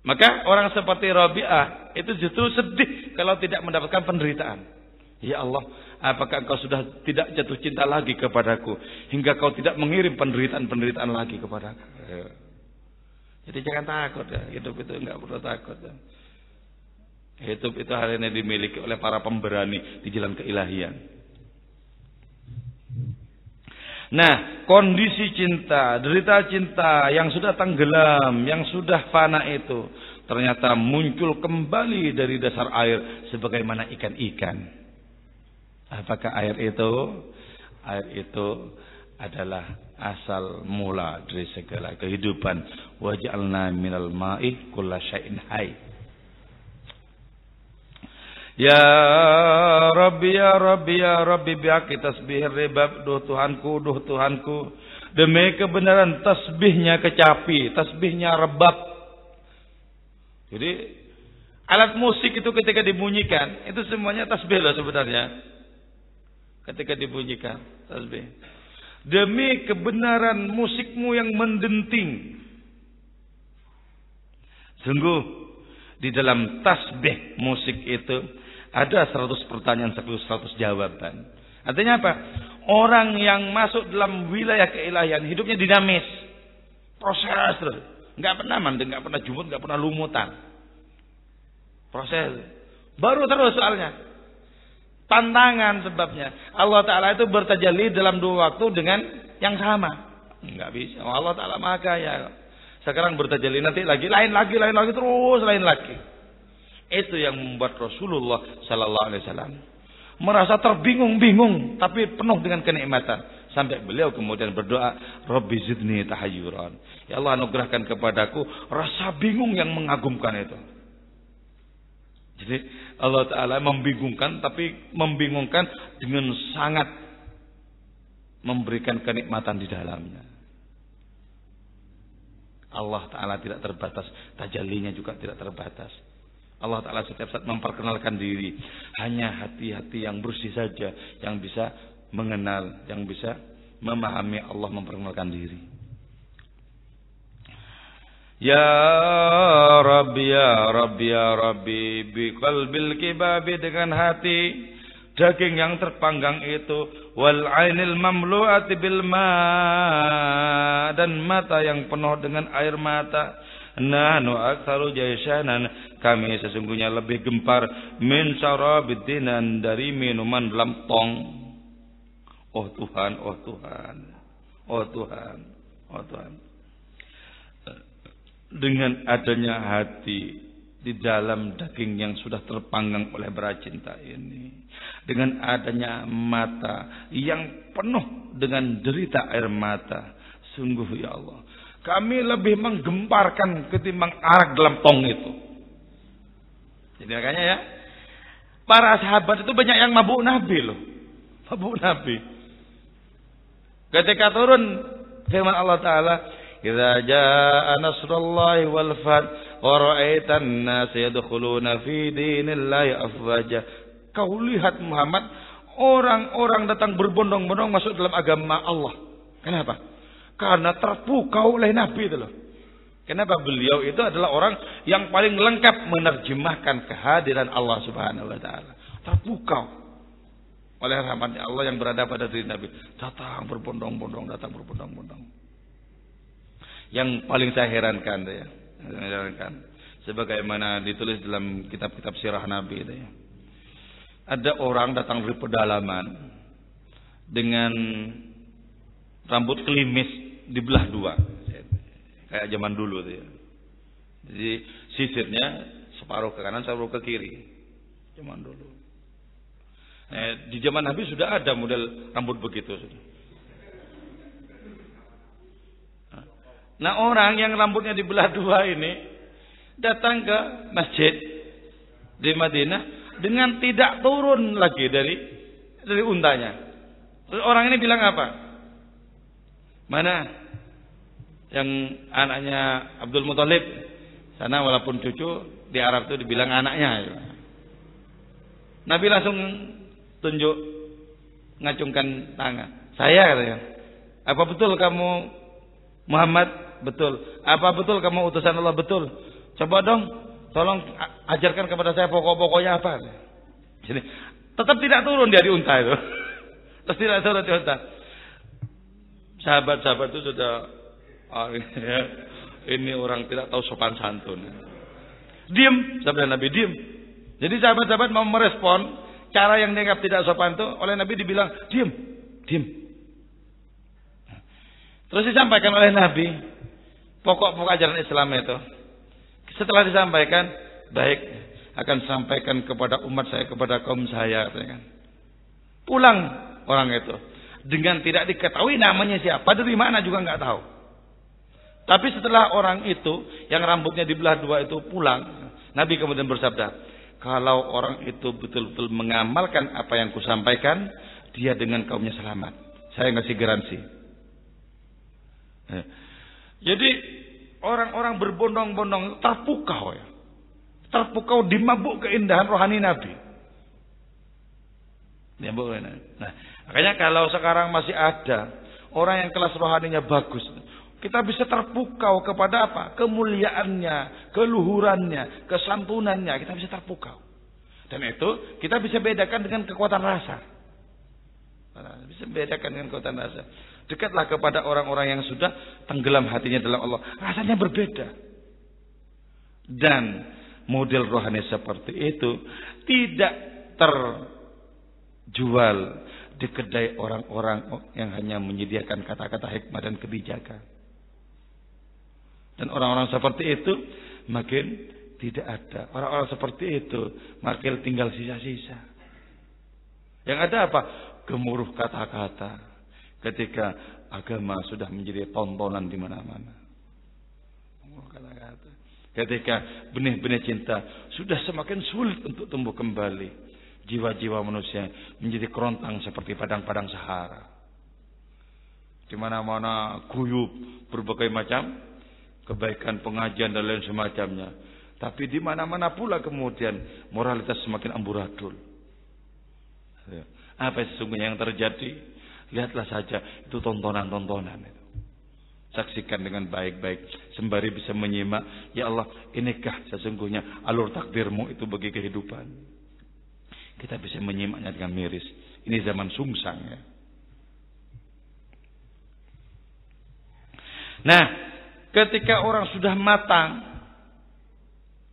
maka orang seperti Rabi'ah itu justru sedih kalau tidak mendapatkan penderitaan. Ya Allah, apakah engkau sudah tidak jatuh cinta lagi kepadaku hingga kau tidak mengirim penderitaan-penderitaan lagi kepadaku? Jadi jangan takut ya, hidup itu enggak perlu takut ya. Hidup itu hari ini dimiliki oleh para pemberani di jalan keilahian. Nah, kondisi cinta, derita cinta yang sudah tenggelam, yang sudah fana itu ternyata muncul kembali dari dasar air sebagaimana ikan-ikan. Apakah air itu? Air itu adalah asal mula dari segala kehidupan. Waj'alna minal ma'i kulla syai'in hayy. Ya Rabbi ya Rabbi ya Rabbi biaki tasbihir ribab. Duh Tuhanku demi kebenaran tasbihnya kecapi, tasbihnya rebab. Jadi alat musik itu ketika dibunyikan itu semuanya tasbih loh sebenarnya. Ketika dibunyikan tasbih. Demi kebenaran musikmu yang mendenting. Sungguh di dalam tasbih musik itu ada 100 pertanyaan, 100 jawaban. Artinya apa? Orang yang masuk dalam wilayah keilahian hidupnya dinamis. Proses terus. Enggak pernah mandek, enggak pernah jumut, enggak pernah lumutan. Proses. Baru terus soalnya. Tantangan sebabnya. Allah Ta'ala itu bertajalli dalam 2 waktu dengan yang sama. Enggak bisa. Allah Ta'ala Maha Kaya. Sekarang bertajalli, nanti lagi, lain lagi, terus lain lagi. Itu yang membuat Rasulullah Sallallahu Alaihi Wasallam merasa terbingung-bingung, tapi penuh dengan kenikmatan. Sampai beliau kemudian berdoa, Rabbi zidni tahayyuran. Ya Allah, anugerahkan kepadaku rasa bingung yang mengagumkan itu. Jadi Allah Ta'ala membingungkan, tapi membingungkan dengan sangat memberikan kenikmatan di dalamnya. Allah Ta'ala tidak terbatas, tajallinya juga tidak terbatas. Allah Ta'ala setiap saat memperkenalkan diri. Hanya hati-hati yang bersih saja yang bisa mengenal, yang bisa memahami Allah memperkenalkan diri. Ya Rabbi ya Rabbi ya Rabbi bi qalbil kibabi, dengan hati daging yang terpanggang itu, wal ainil mamlu'ati bil ma, dan mata yang penuh dengan air mata. Nahnu aktsaru jaisanan, kami sesungguhnya lebih gempar min syarabidinan, dari minuman dalam tong. Oh Tuhan, oh Tuhan, oh Tuhan, oh Tuhan. Dengan adanya hati di dalam daging yang sudah terpanggang oleh bara cinta ini, dengan adanya mata yang penuh dengan derita air mata, sungguh ya Allah, kami lebih menggemparkan ketimbang arak dalam tong itu. Jadi makanya ya, para sahabat itu banyak yang mabuk Nabi loh. Mabuk Nabi. Ketika turun firman Allah Ta'ala, idza jaa nasrullahi wal fath wa ra'aitan nas yadkhuluna fi dinillahi afwaja. Kau lihat Muhammad, orang-orang datang berbondong-bondong masuk dalam agama Allah. Kenapa? Karena terpukau oleh Nabi itu loh. Kenapa? Beliau itu adalah orang yang paling lengkap menerjemahkan kehadiran Allah Subhanahu wa taala. Terpukau oleh rahmatnya Allah yang berada pada diri Nabi. Datang berbondong-bondong, datang berbondong-bondong. Yang paling saya herankan ya, sebagaimana ditulis dalam kitab-kitab sirah Nabi itu ya. Ada orang datang dari pedalaman dengan rambut klimis dibelah dua. Kayak zaman dulu tuh ya. Jadi sisirnya separuh ke kanan, separuh ke kiri. Zaman dulu. Di zaman Nabi sudah ada model rambut begitu. Nah, orang yang rambutnya dibelah dua ini datang ke masjid di Madinah dengan tidak turun lagi dari untanya. Terus orang ini bilang apa? Mana yang anaknya Abdul Muthalib sana, walaupun cucu di Arab itu dibilang anaknya. Nabi langsung tunjuk, ngacungkan tangan. Saya katanya. Apa betul kamu Muhammad? Betul. Apa betul kamu utusan Allah? Betul. Coba dong, tolong ajarkan kepada saya pokok-pokoknya apa. Jadi tetap tidak turun dari unta itu. Terus tidak turun di unta. Sahabat-sahabat itu sudah ini orang tidak tahu sopan santun. Diam, sabda Nabi, diam. Jadi sahabat-sahabat mau merespon cara yang dianggap tidak sopan itu, oleh Nabi dibilang diam, diam. Terus disampaikan oleh Nabi pokok-pokok ajaran Islam itu. Setelah disampaikan, baik, akan sampaikan kepada umat saya, kepada kaum saya. Pulang orang itu dengan tidak diketahui namanya siapa, dari mana juga nggak tahu. Tapi setelah orang itu yang rambutnya dibelah dua itu pulang, Nabi kemudian bersabda, kalau orang itu betul-betul mengamalkan apa yang kusampaikan, dia dengan kaumnya selamat. Saya ngasih garansi. Jadi orang-orang berbondong-bondong terpukau ya. Terpukau di mabuk keindahan rohani Nabi. Nah, makanya kalau sekarang masih ada orang yang kelas rohaninya bagus, kita bisa terpukau kepada apa? Kemuliaannya, keluhurannya, kesantunannya. Kita bisa terpukau. Dan itu kita bisa bedakan dengan kekuatan rasa. Bisa bedakan dengan kekuatan rasa. Dekatlah kepada orang-orang yang sudah tenggelam hatinya dalam Allah. Rasanya berbeda. Dan model rohani seperti itu tidak terjual di kedai orang-orang yang hanya menyediakan kata-kata hikmah dan kebijakan. Dan orang-orang seperti itu makin tidak ada. Orang-orang seperti itu makin tinggal sisa-sisa. Yang ada apa? Gemuruh kata-kata. Ketika agama sudah menjadi tontonan di mana-mana. Gemuruh kata-kata. Ketika benih-benih cinta sudah semakin sulit untuk tumbuh kembali. Jiwa-jiwa manusia menjadi kerontang seperti padang-padang Sahara. Di mana-mana guyub berbagai macam kebaikan, pengajian dan lain semacamnya. Tapi di mana-mana pula kemudian moralitas semakin amburadul. Apa sesungguhnya yang terjadi? Lihatlah saja itu tontonan-tontonan itu. Saksikan dengan baik-baik sembari bisa menyimak, ya Allah, inikah sesungguhnya alur takdirmu itu bagi kehidupan. Kita bisa menyimaknya dengan miris. Ini zaman sungsang ya. Nah, ketika orang sudah matang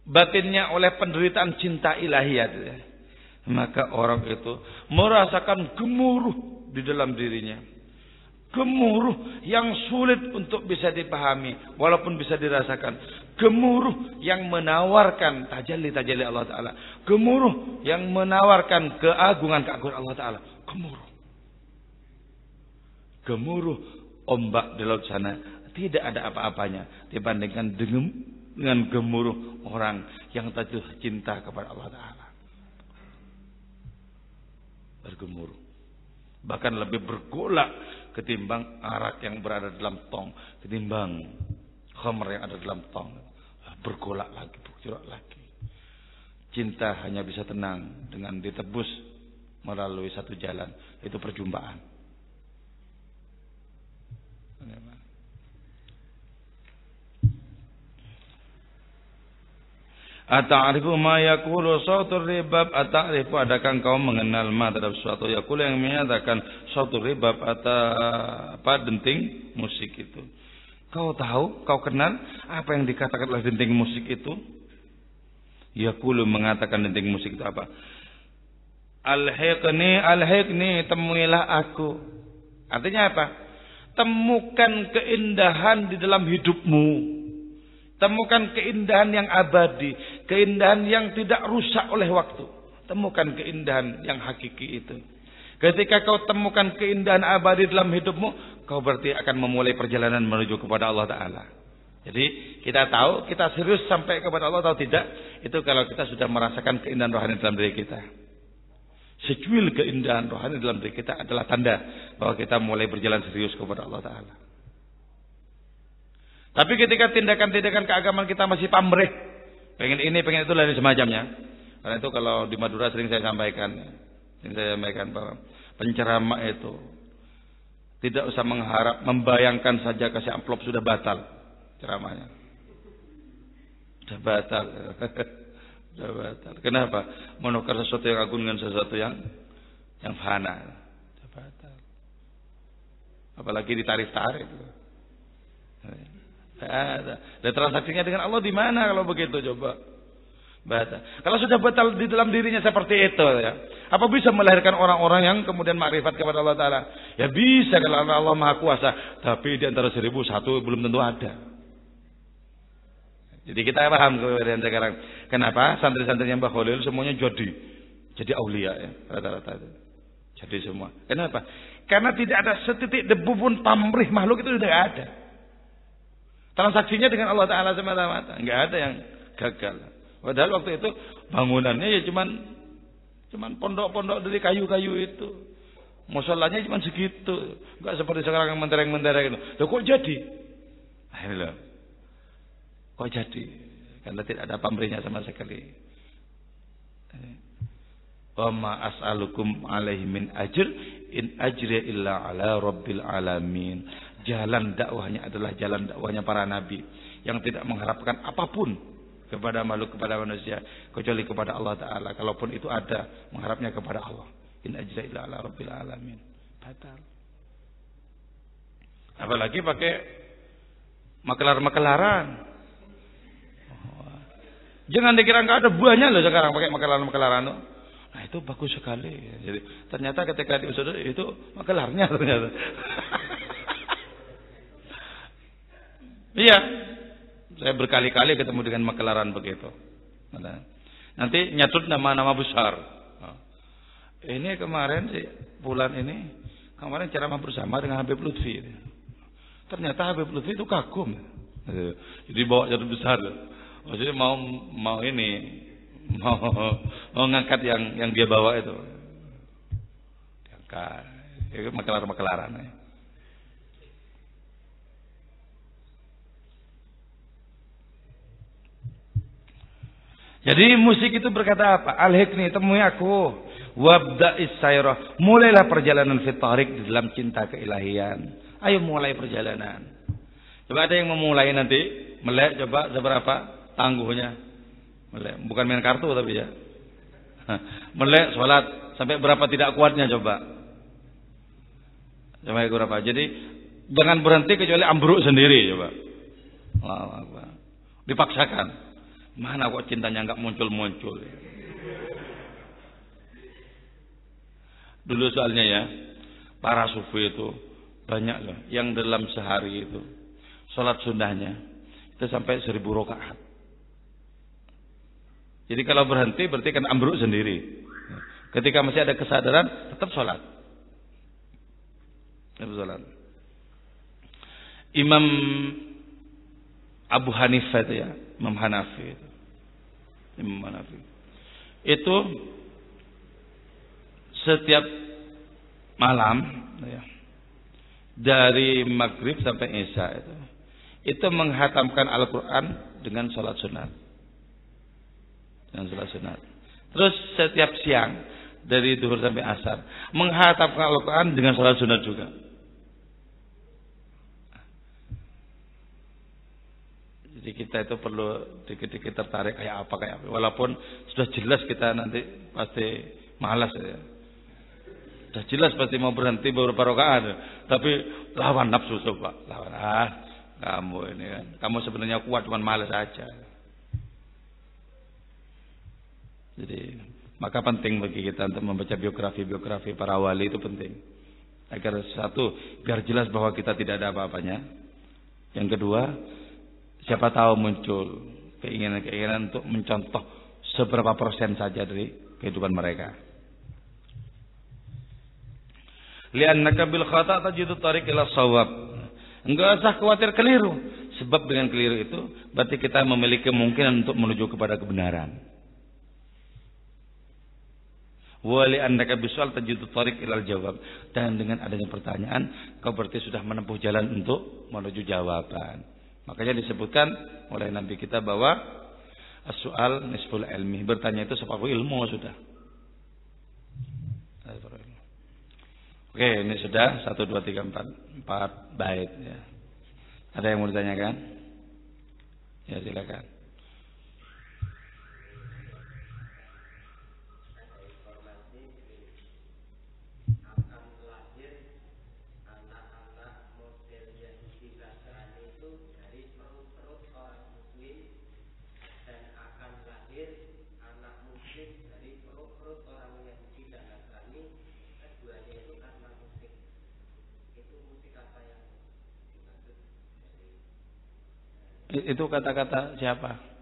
batinnya oleh penderitaan cinta ilahiyat, maka orang itu merasakan gemuruh di dalam dirinya. Gemuruh yang sulit untuk bisa dipahami walaupun bisa dirasakan. Gemuruh yang menawarkan tajalli-tajalli Allah Ta'ala. Gemuruh yang menawarkan keagungan-keagungan Allah Ta'ala. Gemuruh. Gemuruh ombak di laut sana tidak ada apa-apanya dibandingkan dengan gemuruh orang yang jatuh cinta kepada Allah Ta'ala. Bergemuruh. Bahkan lebih bergolak ketimbang arak yang berada dalam tong, ketimbang khamr yang ada dalam tong. Bergolak lagi, bergolak lagi. Cinta hanya bisa tenang dengan ditebus melalui satu jalan, itu perjumpaan. Ata'rifu ma yaqulu sautur ribab, ata'rifu adakah engkau mengenal ma terhadap suatu yaqulu yang menyatakan sautur ribab apa denting musik itu. Kau tahu, kau kenal apa yang dikatakan oleh denting musik itu? Yaqulu mengatakan denting musik itu apa? Alhiqni, temuilah aku. Artinya apa? Temukan keindahan di dalam hidupmu. Temukan keindahan yang abadi, keindahan yang tidak rusak oleh waktu. Temukan keindahan yang hakiki itu. Ketika kau temukan keindahan abadi dalam hidupmu, kau berarti akan memulai perjalanan menuju kepada Allah Ta'ala. Jadi kita tahu, kita serius sampai kepada Allah atau tidak, itu kalau kita sudah merasakan keindahan rohani dalam diri kita. Secuil keindahan rohani dalam diri kita adalah tanda bahwa kita mulai berjalan serius kepada Allah Ta'ala. Tapi ketika tindakan-tindakan keagamaan kita masih pamrih, pengen ini, pengen itu, dan semacamnya. Karena itu kalau di Madura sering saya sampaikan bahwa penceramah itu tidak usah mengharap, membayangkan saja kasih amplop sudah batal ceramahnya. Sudah batal. Sudah batal. Kenapa? Menukar sesuatu yang agung dengan sesuatu yang fana. Sudah batal. Apalagi ditarik-tarik. Dan transaksinya dengan Allah di mana kalau begitu, coba? Batal. Kalau sudah batal di dalam dirinya seperti itu, ya, apa bisa melahirkan orang-orang yang kemudian makrifat kepada Allah Ta'ala? Ya bisa, kalau Allah Maha Kuasa. Tapi di antara 1001 belum tentu ada. Jadi kita paham kemudian sekarang kenapa santri-santrinya Mbah Khalil semuanya jadi aulia, ya, rata-rata itu. Jadi semua. Kenapa? Karena tidak ada setitik debu pun pamrih makhluk itu sudah ada. Transaksinya dengan Allah Ta'ala semata-mata. Enggak ada yang gagal. Padahal waktu itu bangunannya ya cuman pondok-pondok dari kayu-kayu itu. Musholanya cuman segitu. Enggak seperti sekarang yang mentereng-mentereng itu. Loh kok jadi? Ayolah. Kok jadi? Karena tidak ada pamrihnya sama sekali. Wa ma as'alukum alaihi min ajr in ajriya illa ala rabbil alamin. Jalan dakwahnya adalah jalan dakwahnya para nabi yang tidak mengharapkan apapun kepada makhluk, kepada manusia kecuali kepada Allah Ta'ala. Kalaupun itu ada, mengharapnya kepada Allah. In ajra illa ala rabbil alamin. Batal. Apalagi pakai makelar-makelaran. Jangan dikira nggak ada buahnya loh sekarang pakai makelaran-makelaran. Nah itu bagus sekali. Jadi ternyata ketika diusut itu makelarnya ternyata. Iya, saya berkali-kali ketemu dengan makelaran begitu. Nanti nyatut nama-nama besar. Ini kemarin sih bulan ini kemarin ceramah bersama dengan Habib Lutfi. Ternyata Habib Lutfi itu kagum. Jadi bawa jadi besar. Jadi mau ngangkat yang dia bawa itu. Diangkat. Itu makelaran. Jadi musik itu berkata apa? Alhiqni, temui aku. Wabda'is sayrah. Mulailah perjalanan fitarik di dalam cinta keilahian. Ayo mulai perjalanan. Coba ada yang memulai nanti. Melek coba seberapa tangguhnya. Melek. Bukan main kartu tapi ya. Melek sholat. Sampai berapa tidak kuatnya coba. Sampai berapa. Jadi jangan berhenti kecuali ambruk sendiri coba. Wah, dipaksakan. Mana kok cintanya nggak muncul-muncul. Dulu soalnya ya, para sufi itu banyak loh yang dalam sehari itu sholat sunnahnya itu sampai 1000 rakaat. Jadi kalau berhenti berarti kan ambruk sendiri. Ketika masih ada kesadaran tetap sholat. Imam Abu Hanifah itu ya, Imam Hanafi itu. Imam Hanafi. Itu setiap malam ya, dari maghrib sampai isya itu menghatamkan Al-Quran dengan sholat sunat. Terus setiap siang dari duhur sampai asar menghatamkan Al-Quran dengan sholat sunat juga. Jadi kita itu perlu dikit-dikit tertarik kayak apa. Walaupun sudah jelas kita nanti pasti malas ya. Sudah jelas pasti mau berhenti beberapa rakaat, tapi lawan nafsu coba, lawan kamu ini kan. Kamu sebenarnya kuat, cuman malas aja. Jadi maka penting bagi kita untuk membaca biografi para wali itu penting. Agar satu, biar jelas bahwa kita tidak ada apa-apanya. Yang kedua, siapa tahu muncul keinginan untuk mencontoh seberapa persen saja dari kehidupan mereka. Li'annaka bil khata' tajidu tariq ila shawab. Enggak usah khawatir keliru, sebab dengan keliru itu berarti kita memiliki kemungkinan untuk menuju kepada kebenaran. Wa li'annaka bisu'al tajidu tariq ila jawab. Dan dengan adanya pertanyaan, kau berarti sudah menempuh jalan untuk menuju jawaban. Makanya disebutkan oleh Nabi kita bahwa as-su'al nisful ilmi, bertanya itu separuh ilmu sudah. Oke, ini sudah 1, 2, 3, 4 bait ya. Ada yang mau ditanyakan? Ya silakan. Itu kata-kata siapa?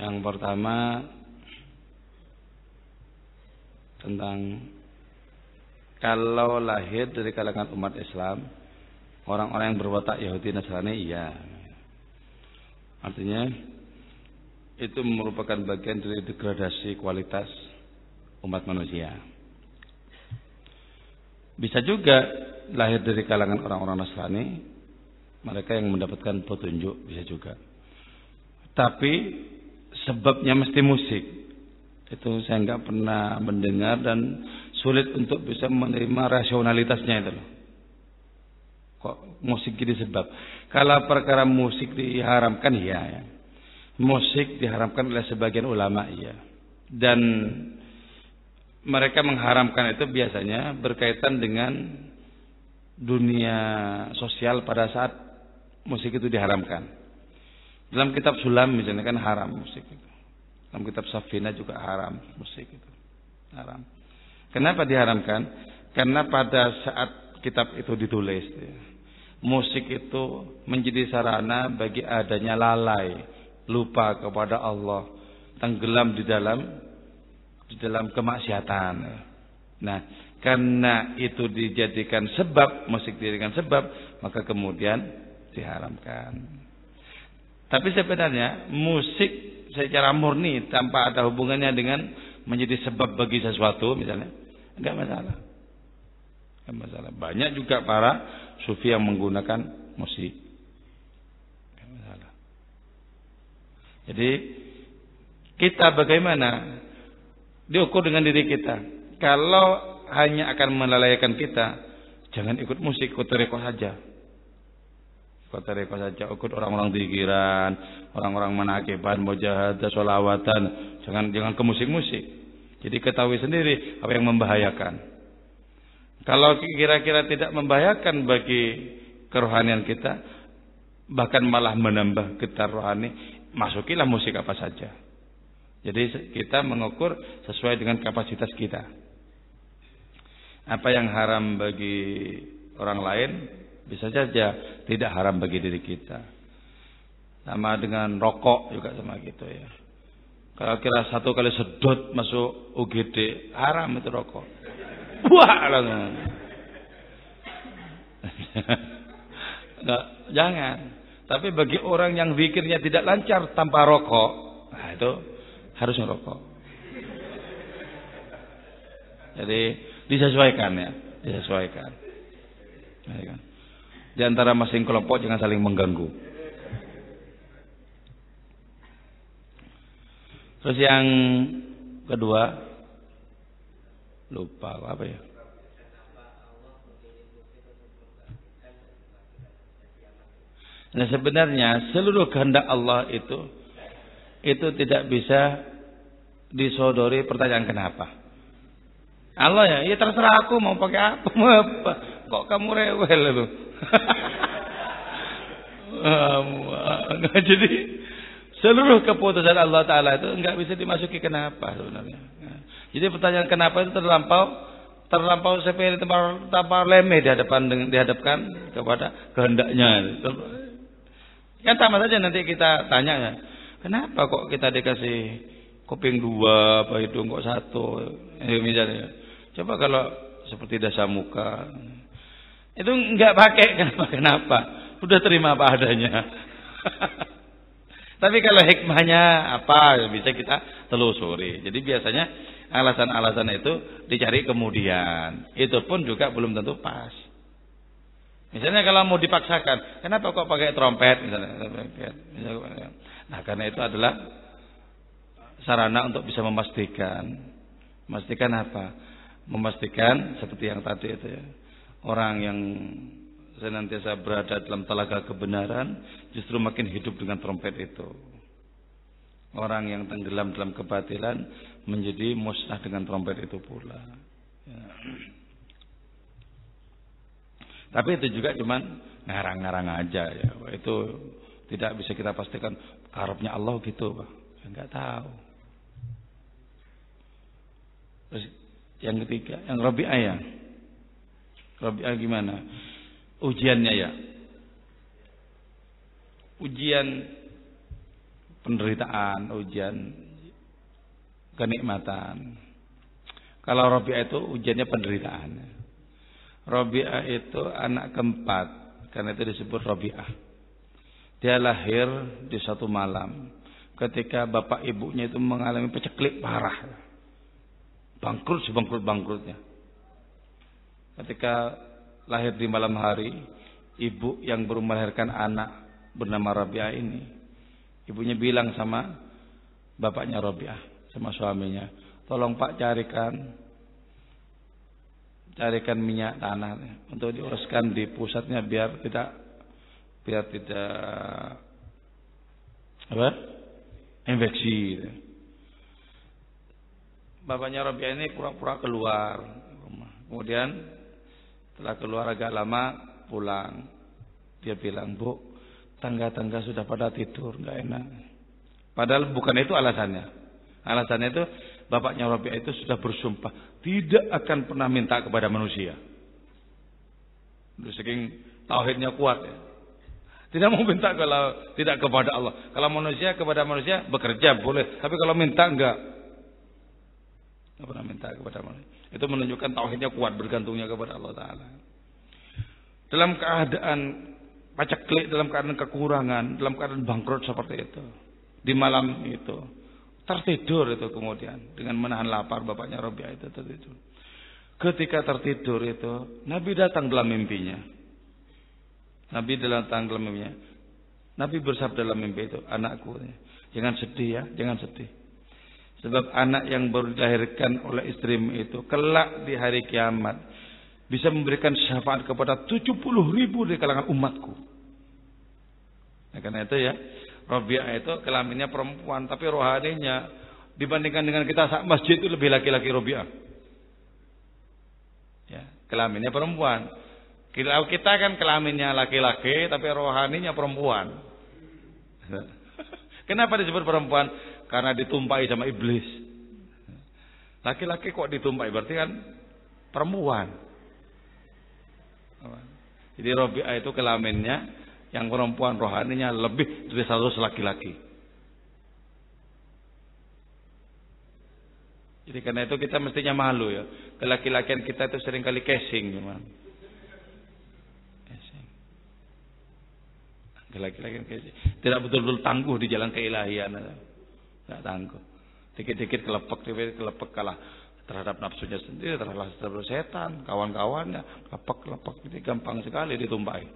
Yang pertama tentang kalau lahir dari kalangan umat Islam, orang-orang yang berwatak Yahudi Nasrani, iya. Artinya itu merupakan bagian dari degradasi kualitas umat manusia. Bisa juga lahir dari kalangan orang-orang Nasrani, mereka yang mendapatkan petunjuk, bisa juga. Tapi sebabnya mesti musik. Itu saya nggak pernah mendengar dan sulit untuk bisa menerima rasionalitasnya itu loh. Kok musik jadi sebab? Kalau perkara musik diharamkan, ya. Musik diharamkan oleh sebagian ulama, ya. Dan mereka mengharamkan itu biasanya berkaitan dengan dunia sosial pada saat musik itu diharamkan. Dalam kitab Sulam misalnya kan haram musik itu. Dalam kitab Safina juga haram musik itu. Haram. Kenapa diharamkan? Karena pada saat kitab itu ditulis, musik itu menjadi sarana bagi adanya lalai, lupa kepada Allah, tenggelam di dalam kemaksiatan. Nah, karena itu dijadikan sebab, musik dijadikan sebab, maka kemudian diharamkan. Tapi sebenarnya musik secara murni tanpa ada hubungannya dengan menjadi sebab bagi sesuatu misalnya, enggak masalah. Enggak masalah. Banyak juga para sufi yang menggunakan musik. Jadi kita bagaimana? Diukur dengan diri kita. Kalau hanya akan melalaikan kita, jangan ikut musik, ikut reko saja. Ikut reko saja, ikut orang-orang dikiran, orang-orang manakiban, mujahadah, sholawatan. Jangan ke musik-musik. Jadi ketahui sendiri apa yang membahayakan. Kalau kira-kira tidak membahayakan bagi kerohanian kita, bahkan malah menambah getar rohani, masukilah musik apa saja. Jadi kita mengukur sesuai dengan kapasitas kita. Apa yang haram bagi orang lain bisa saja tidak haram bagi diri kita. Sama dengan rokok juga sama gitu ya. Kalau kira satu kali sedot masuk UGD, haram itu rokok. Wah, langsung. Nah, jangan. Tapi bagi orang yang zikirnya tidak lancar tanpa rokok, nah itu harus ngerokok. Jadi disesuaikan ya, disesuaikan. Di antara masing kelompok jangan saling mengganggu. Terus yang kedua, lupa apa ya? Nah sebenarnya seluruh kehendak Allah itu tidak bisa disodori pertanyaan kenapa. Allah ya terserah aku mau pakai apa. Kok kamu rewel itu? Jadi seluruh keputusan Allah Ta'ala itu enggak bisa dimasuki kenapa sebenarnya. Jadi pertanyaan kenapa itu terlampau sepele, tanpa lemeh dihadapkan kepada kehendaknya. Kan sama saja nanti kita tanya ya, kenapa kok kita dikasih kuping 2, apa hidung kok 1, misalnya. Coba kalau seperti dasa muka, itu enggak pakai kenapa? Sudah terima apa adanya. Tapi kalau hikmahnya apa bisa kita telusuri. Jadi biasanya alasan-alasan itu dicari kemudian. Itu pun juga belum tentu pas. Misalnya kalau mau dipaksakan, kenapa kok pakai trompet misalnya? Nah, karena itu adalah sarana untuk bisa memastikan. Memastikan apa? Memastikan seperti yang tadi itu ya. Orang yang senantiasa berada dalam telaga kebenaran justru makin hidup dengan trompet itu. Orang yang tenggelam dalam kebatilan menjadi musnah dengan trompet itu pula. Ya. Tapi itu juga cuman ngarang-ngarang aja ya. Itu tidak bisa kita pastikan karepnya Allah gitu, Pak. Ya, enggak tahu. Terus yang ketiga, yang Rabi'ah ya. Rabi'ah gimana? Ujiannya ya. Ujian penderitaan, ujian kenikmatan. Kalau Rabi'ah itu ujiannya penderitaan. Rabi'ah itu anak keempat, karena itu disebut Rabi'ah. Dia lahir di satu malam ketika bapak ibunya itu mengalami peceklik parah. Bangkrut sebangkrut-bangkrutnya. Ketika lahir di malam hari, ibu yang baru melahirkan anak bernama Rabi'ah ini, ibunya bilang sama bapaknya Rabi'ah, sama suaminya, tolong Pak carikan minyak tanah untuk diuruskan di pusatnya biar tidak infeksi. Bapaknya Rabi'ah ini pura-pura keluar rumah. Kemudian setelah keluar agak lama pulang. Dia bilang, "Bu, tangga-tangga sudah pada tidur, enggak enak." Padahal bukan itu alasannya. Alasannya itu bapaknya Rabi'ah itu sudah bersumpah tidak akan pernah minta kepada manusia. Saking tauhidnya kuat ya. Tidak mau minta kalau tidak kepada Allah. Kalau manusia kepada manusia bekerja boleh, tapi kalau minta enggak pernah minta kepada manusia. Itu menunjukkan tauhidnya kuat, bergantungnya kepada Allah Ta'ala. Dalam keadaan paceklik, dalam keadaan kekurangan, dalam keadaan bangkrut seperti itu, di malam itu tertidur itu, kemudian dengan menahan lapar bapaknya Rabi'ah itu tertidur. Ketika tertidur itu Nabi datang dalam mimpinya. Nabi bersabda dalam mimpi itu, anakku, jangan sedih ya, jangan sedih. Sebab anak yang baru dilahirkan oleh istrimu itu kelak di hari kiamat bisa memberikan syafaat kepada 70.000 di kalangan umatku. Nah, karena itu ya, Rabi'ah itu kelaminnya perempuan, tapi rohaninya dibandingkan dengan kita saat masjid itu lebih laki-laki Rabi'ah. Ya, kelaminnya perempuan. Kita kan kelaminnya laki-laki, tapi rohaninya perempuan. Kenapa disebut perempuan? Karena ditumpai sama iblis. Laki-laki kok ditumpai? Berarti kan perempuan. Jadi Rabi'ah itu kelaminnya yang perempuan, rohaninya lebih dari 100 laki-laki. Jadi karena itu kita mestinya malu ya. Kelaki-lakian kita itu seringkali casing, gimana? Laki-laki tidak betul-betul tangguh di jalan keilahian, tidak tangguh. Dikit-dikit kelepek kalah terhadap nafsunya sendiri, terhadap setan, kawan-kawannya, kelepek, ini gampang sekali ditumpai.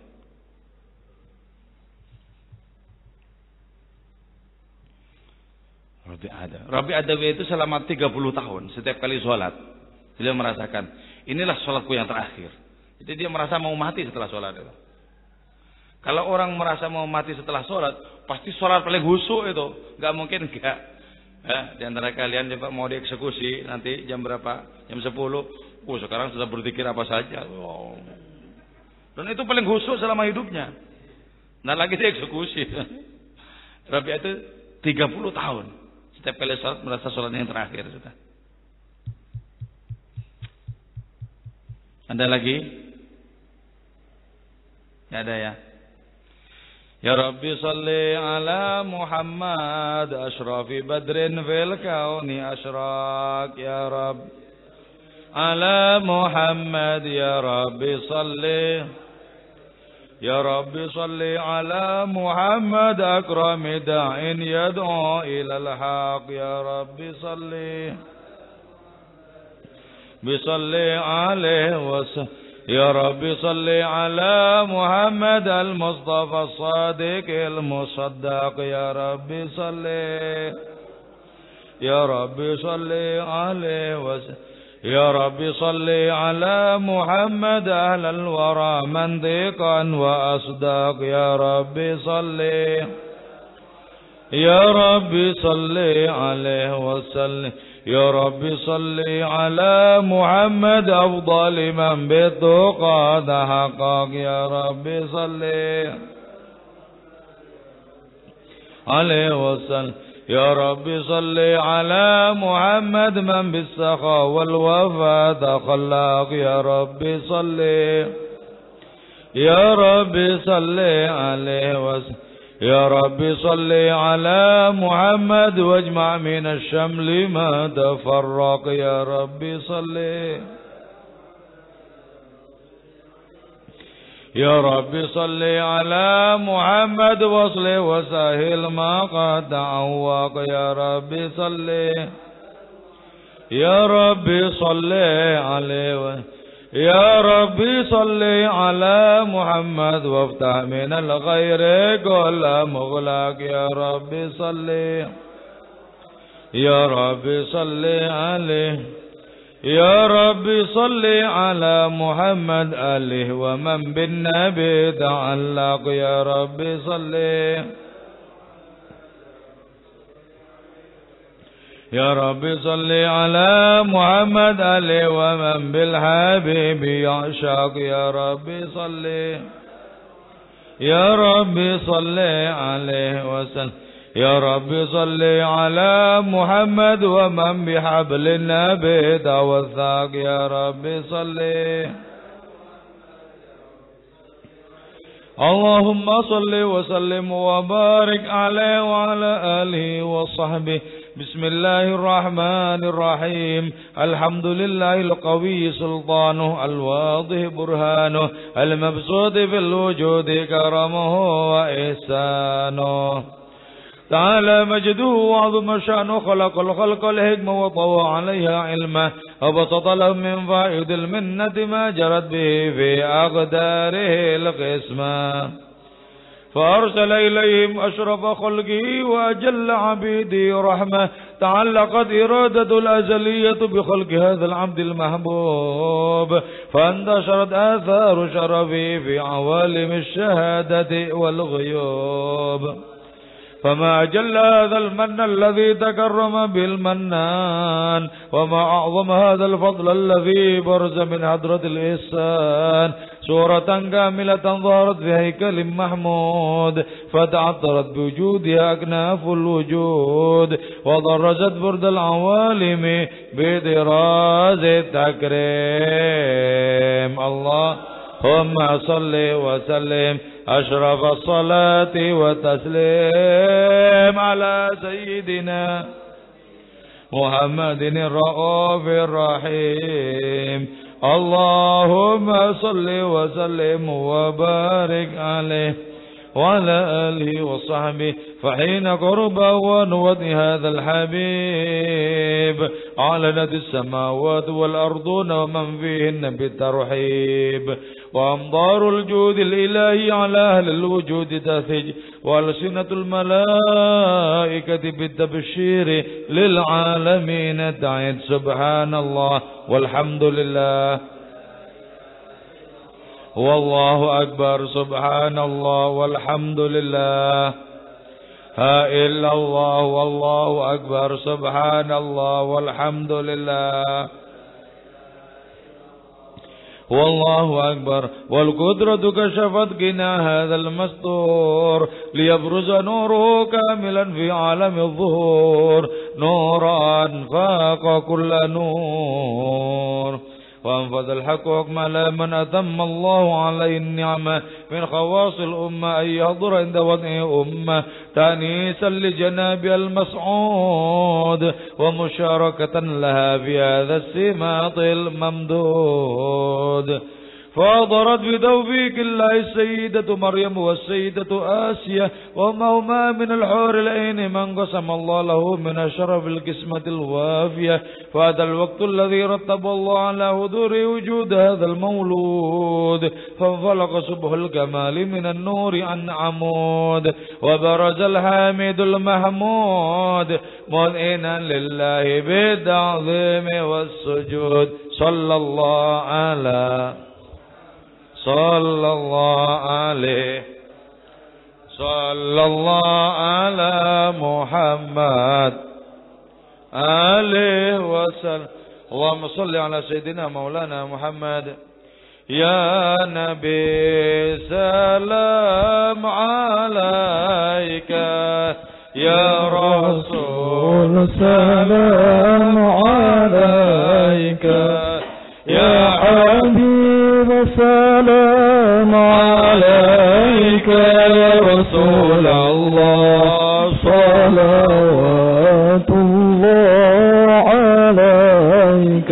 Rabi Adawi itu selama 30 tahun setiap kali sholat beliau merasakan inilah sholatku yang terakhir. Jadi dia merasa mau mati setelah sholat itu. Kalau orang merasa mau mati setelah sholat, pasti sholat paling khusyuk itu. Gak mungkin enggak. Di antara kalian coba mau dieksekusi nanti jam berapa? Jam 10. Sekarang sudah berzikir apa saja. Dan itu paling khusyuk selama hidupnya. Nah lagi dieksekusi. Rabi itu 30 tahun. Setiap kali sholat merasa sholatnya yang terakhir sudah. Ada lagi? Tidak ada ya? Ya Rabbi salli ala Muhammad ashrafi badrin fil kauni ashrak ya Rabb ala Muhammad ya Rabbi salli ya Rabbi salli ala Muhammad akrami da'in yad'u ila al-haq ya Rabbi salli bisalli alaihi wasallam يا رب صل على محمد المصطفى الصادق المصدق يا رب صل يا رب صل عليه وسلم يا رب صل على محمد أهل الورى منطقا وأصداق يا رب صل يا رب صل عليه وسلم يا رب صل على محمد أفضل من بالتقى حقق يا رب صل عليه وسلم يا رب صل على محمد من بالسخاء والوفاء تخلق يا رب صل يا رب صل عليه وسلم يا رب صل على محمد واجمع من الشمل ما تفرق يا رب صل يا رب صل على محمد وصل وسهل ما قد تعوق يا رب صل يا رب صل عليه وسلم يا ربي صل على محمد وافتح من الغير كل مغلق يا ربي صل يا ربي صل عليه يا ربي صل على محمد آله ومن بالنبي تعلق يا ربي صل يا رب صل على محمد عليه ومن بالحبيب يعشق يا رب صل يا رب صل عليه وسلم يا رب صل على محمد ومن بحبل النبي توثق يا رب صل اللهم صل وسلم وبارك عليه وعلى آله وصحبه بسم الله الرحمن الرحيم الحمد لله القوي سلطانه الواضح برهانه المبسوط في الوجود كرمه وإحسانه تعالى مجده وعظم شأنه خلق الخلق الحكمة وطوى عليها علمه وبسط لهم من فائد المنة ما جرت به في أقداره القسمة فأرسل إليهم أشرف خلقه وأجل عبيده رحمة تعلقت إرادة الأزلية بخلق هذا العبد المحبوب فانتشرت آثار شرفه في عوالم الشهادة والغيوب فما أجل هذا المن الذي تكرم بالمنان وما أعظم هذا الفضل الذي برز من حضرة الإحسان صورة كاملة ظهرت في هيكل محمود فتعطرت بوجودها أكناف الوجود وضرجت برد العوالم بدراز التكريم اللهم صل وسلم أشرف الصلاة والتسليم على سيدنا محمد الرؤوف الرحيم اللهم صل وسلم وبارك عليه وعلى آله وصحبه فحين قرب ونود هذا الحبيب أعلنت السماوات والأرضون ومن فيهن بالترحيب وأمطار الجود الإلهي على أهل الوجود تثج وألسنة الملائكة بالتبشير للعالمين تعد سبحان الله والحمد لله والله أكبر سبحان الله والحمد لله ها إلا الله والله أكبر سبحان الله والحمد لله والله أكبر والقدرة كشفت غنى هذا المستور ليبرز نوره كاملا في عالم الظهور نورا فاق كل نور وأنفذ الحق حكم على من أتم الله عليه النعمة من خواص الأمة أن يحضر عند وضع أمة تأنيسا لجناب المسعود ومشاركة لها في هذا السماط الممدود فأضرت بتوفيق الله السيدة مريم والسيدة آسيا ومهما من الحور العين من قسم الله له من الشرف القسمة الوافية فهذا الوقت الذي رتب الله على حضور وجود هذا المولود فانفلق صبح الكمال من النور عن عمود وبرز الحامد المحمود مذعنا لله بالتعظيم والسجود صلى الله على محمد عليه وسلم اللهم صل على سيدنا مولانا محمد يا نبي سلام عليك يا رسول سلام عليك يا حبيب سلام عليك يا رسول الله صلوات الله عليك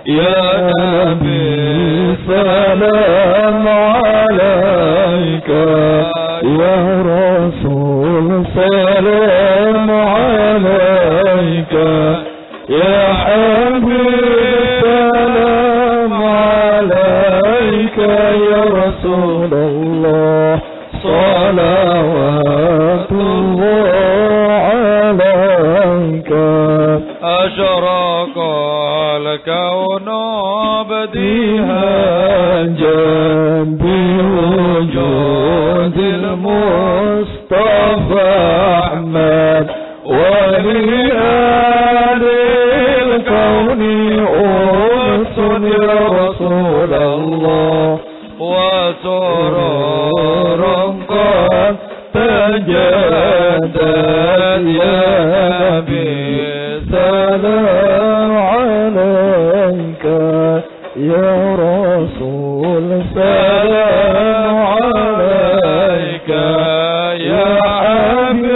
يا نبي سلام عليك يا رسول سلام عليك يا حبيب سلام عليك يا رسول الله صلوات الله عليك أشرق الكون بديهاً بوجود المصطفى أحمد ولآل الكون أنس يا رسول الله وسرور قد تجدد يا نبي سلام عليك يا رسول سلام عليك يا حبيب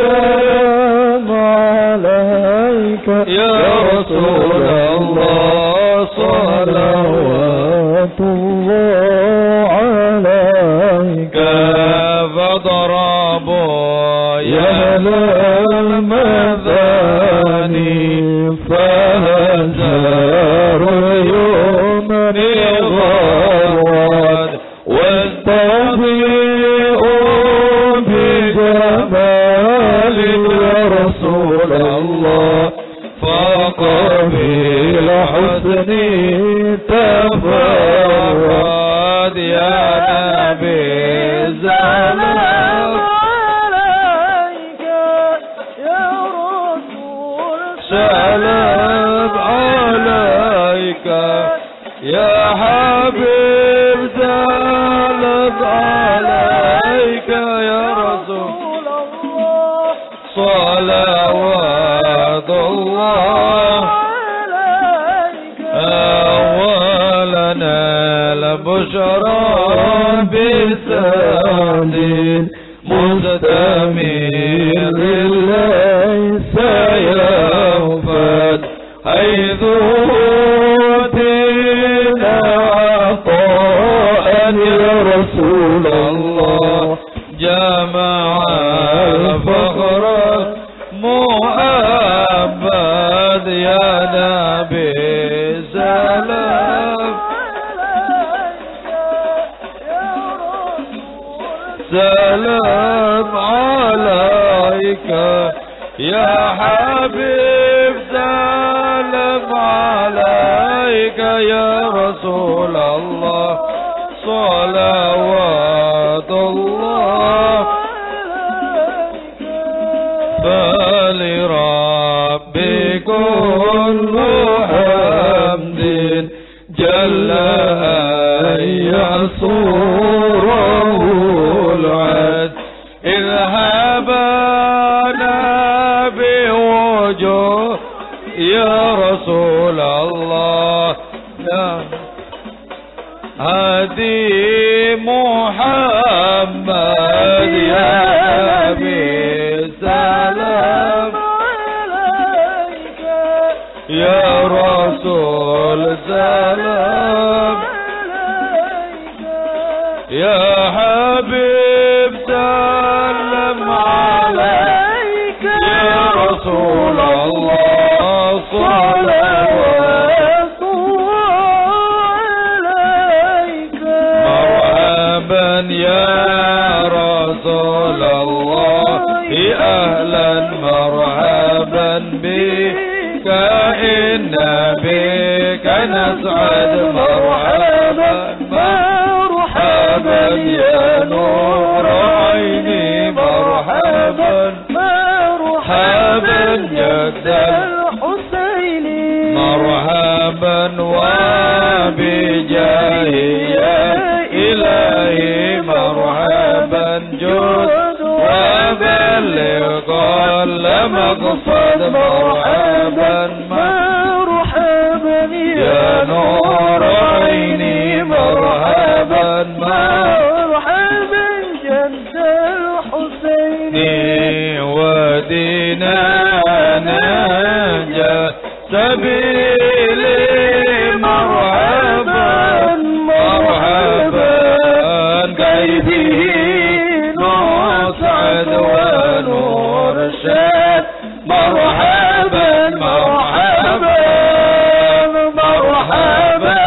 سلام عليك يا رسول الله صلوات الله عليك فضربوا يا المذاني فهزروا يوم غرد واستضيئوا جمال يا رسول الله فاق بالحسن تفرد يا نبي الزمان عليك يا رسول سلام عليك يا حبيب سلام عليك يا رسول الله صلوات الله عليك أولنا البشرى بسعد مستمر ليس يوفد حيث أوتينا عطاء يا رسول الله جمع الفخر مؤبد يا نبي سلام سلام عليك يا حبيب سلام عليك يا رسول الله صلوات الله فلرب كل حمد جل أن يصوره العد اذهبنا بوجوه يا رسول الله هدي محمد يا نبي سلام عليك يا رسول سلام عليك يا حبيب سلام عليك يا رسول الله صلوات عليك مرحبا يا رسول الله أهلا مرحبا بك إن بك نسعد مرحبا مرحبا يا نور عيني مرحبا مرحبا جد الحسين مرحبا وبجاهي يا إلهي مرحبا جد وبلغ كل مقصد مرحبا مرحبا يا نور عيني مرحبا مرحبا جد الحسين ودينا نجا سبيلي مرحبا مرحبا كيده نسعد ونور الشاد مرحبا مرحبا مرحبا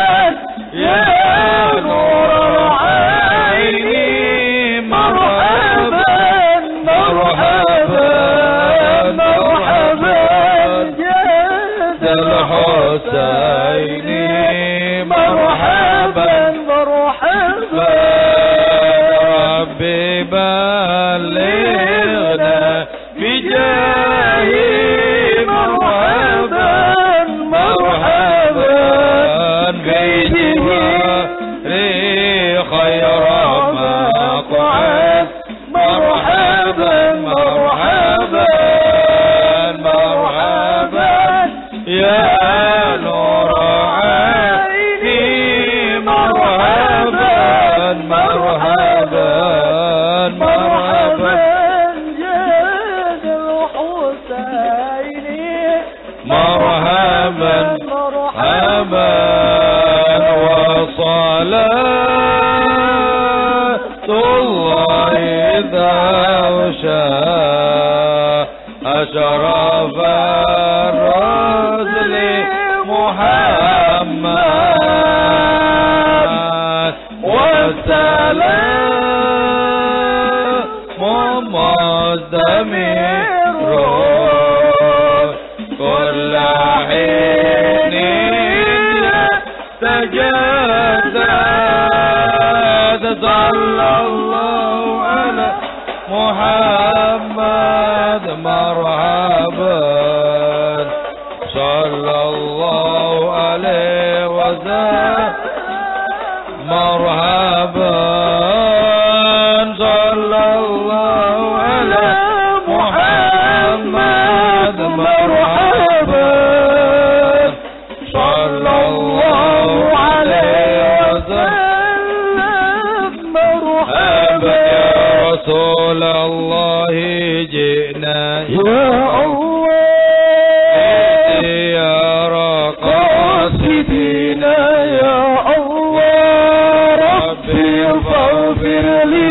يا نور عيني مرحبا مرحبا مرحبا جد الحسين مرحبا مرحبا ربي بلغنا بجاهي مرحبا مرحبا بيده خير مقعد مرحبا مرحبا مرحبا يا نور عيني مرحبا مرحبا مرحبا جد الحسين مرحبا مرحبا وصلاة الله إذا شاء أشرف الرسل محمد والسلام يستمر كل حين يتجدد صلى الله على محمد مرحبا صلى الله عليه وسلم مرحبا صلى الله على محمد مرحبا صلى الله عليه وسلم مرحبا يا رسول الله جئنا يا الله يا قاصدنا يا الله ربي فاغفر لي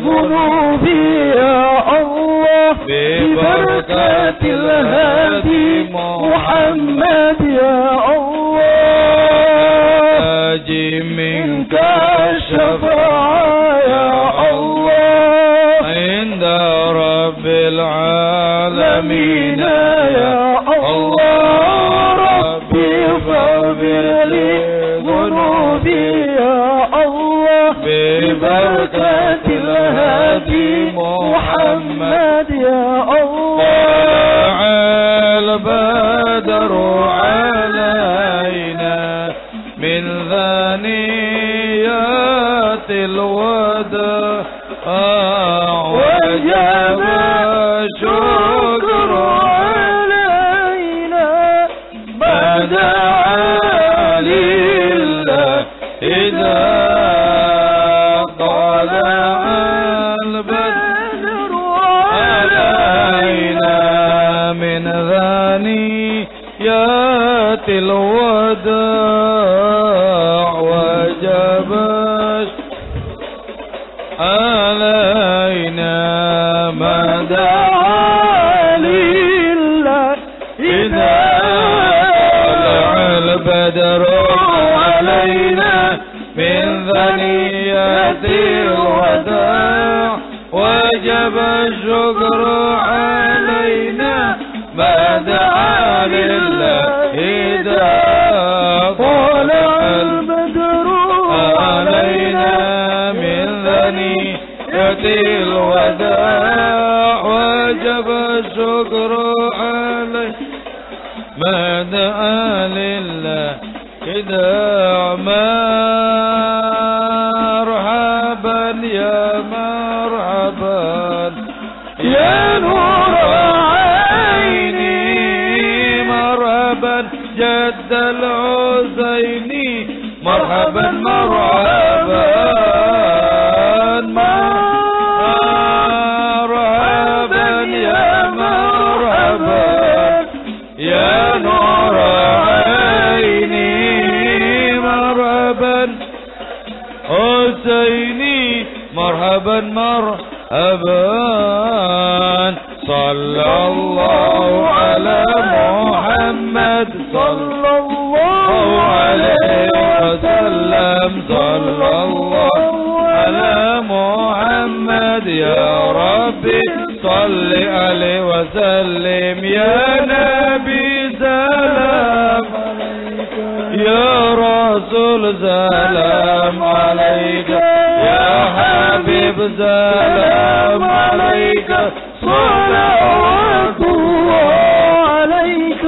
ذنوبي يا الله ببركة الهادي محمد يا الله أجي منك الشفاعة يا الله عند رب العالمين يا الله ربي فاغفر لي ذنوبي يا الله ببركة الهادي محمد يا الله البدر علينا من ثنيات الوداع وجب الشكر علينا بدعا لله إذا طلع البدر علينا من ثنيات الوداع وجب علينا ما دعا لله إذا طلع البدر علينا من ثنيات الوداع وجب الشكر علينا ما دعا لله إذا طلع البدر علينا من ثنيات الوداع وجب الشكر علينا ما دعا لله إذا مرحبا يا مرحبا يا نور عيني مرحبا جد الحسيني مرحبا مرحبا مرحبا يا مرحبا يا نور عيني مرحبا حسيني مرحبا مرحبا صلى الله على محمد صلى الله عليه وسلم صلى الله على محمد يا ربي صل عليه وسلم يا نبي سلام يا رسول سلام عليك يا حبيب سلام عليك صلوات الله عليك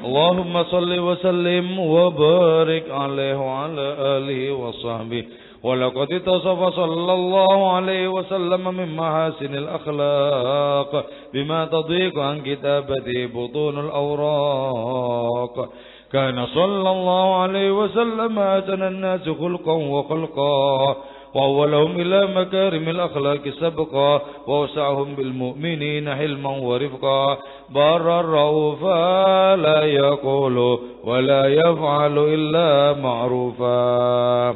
اللهم صل وسلم وبارك عليه وعلى آله وصحبه ولقد اتصف صلى الله عليه وسلم من محاسن الأخلاق بما تضيق عن كتابته بطون الأوراق كان صلى الله عليه وسلم أحسن الناس خلقا وخلقا وأولهم إلى مكارم الأخلاق سبقا ووسعهم بالمؤمنين حلما ورفقا برا رؤوفا لا يقول ولا يفعل إلا معروفا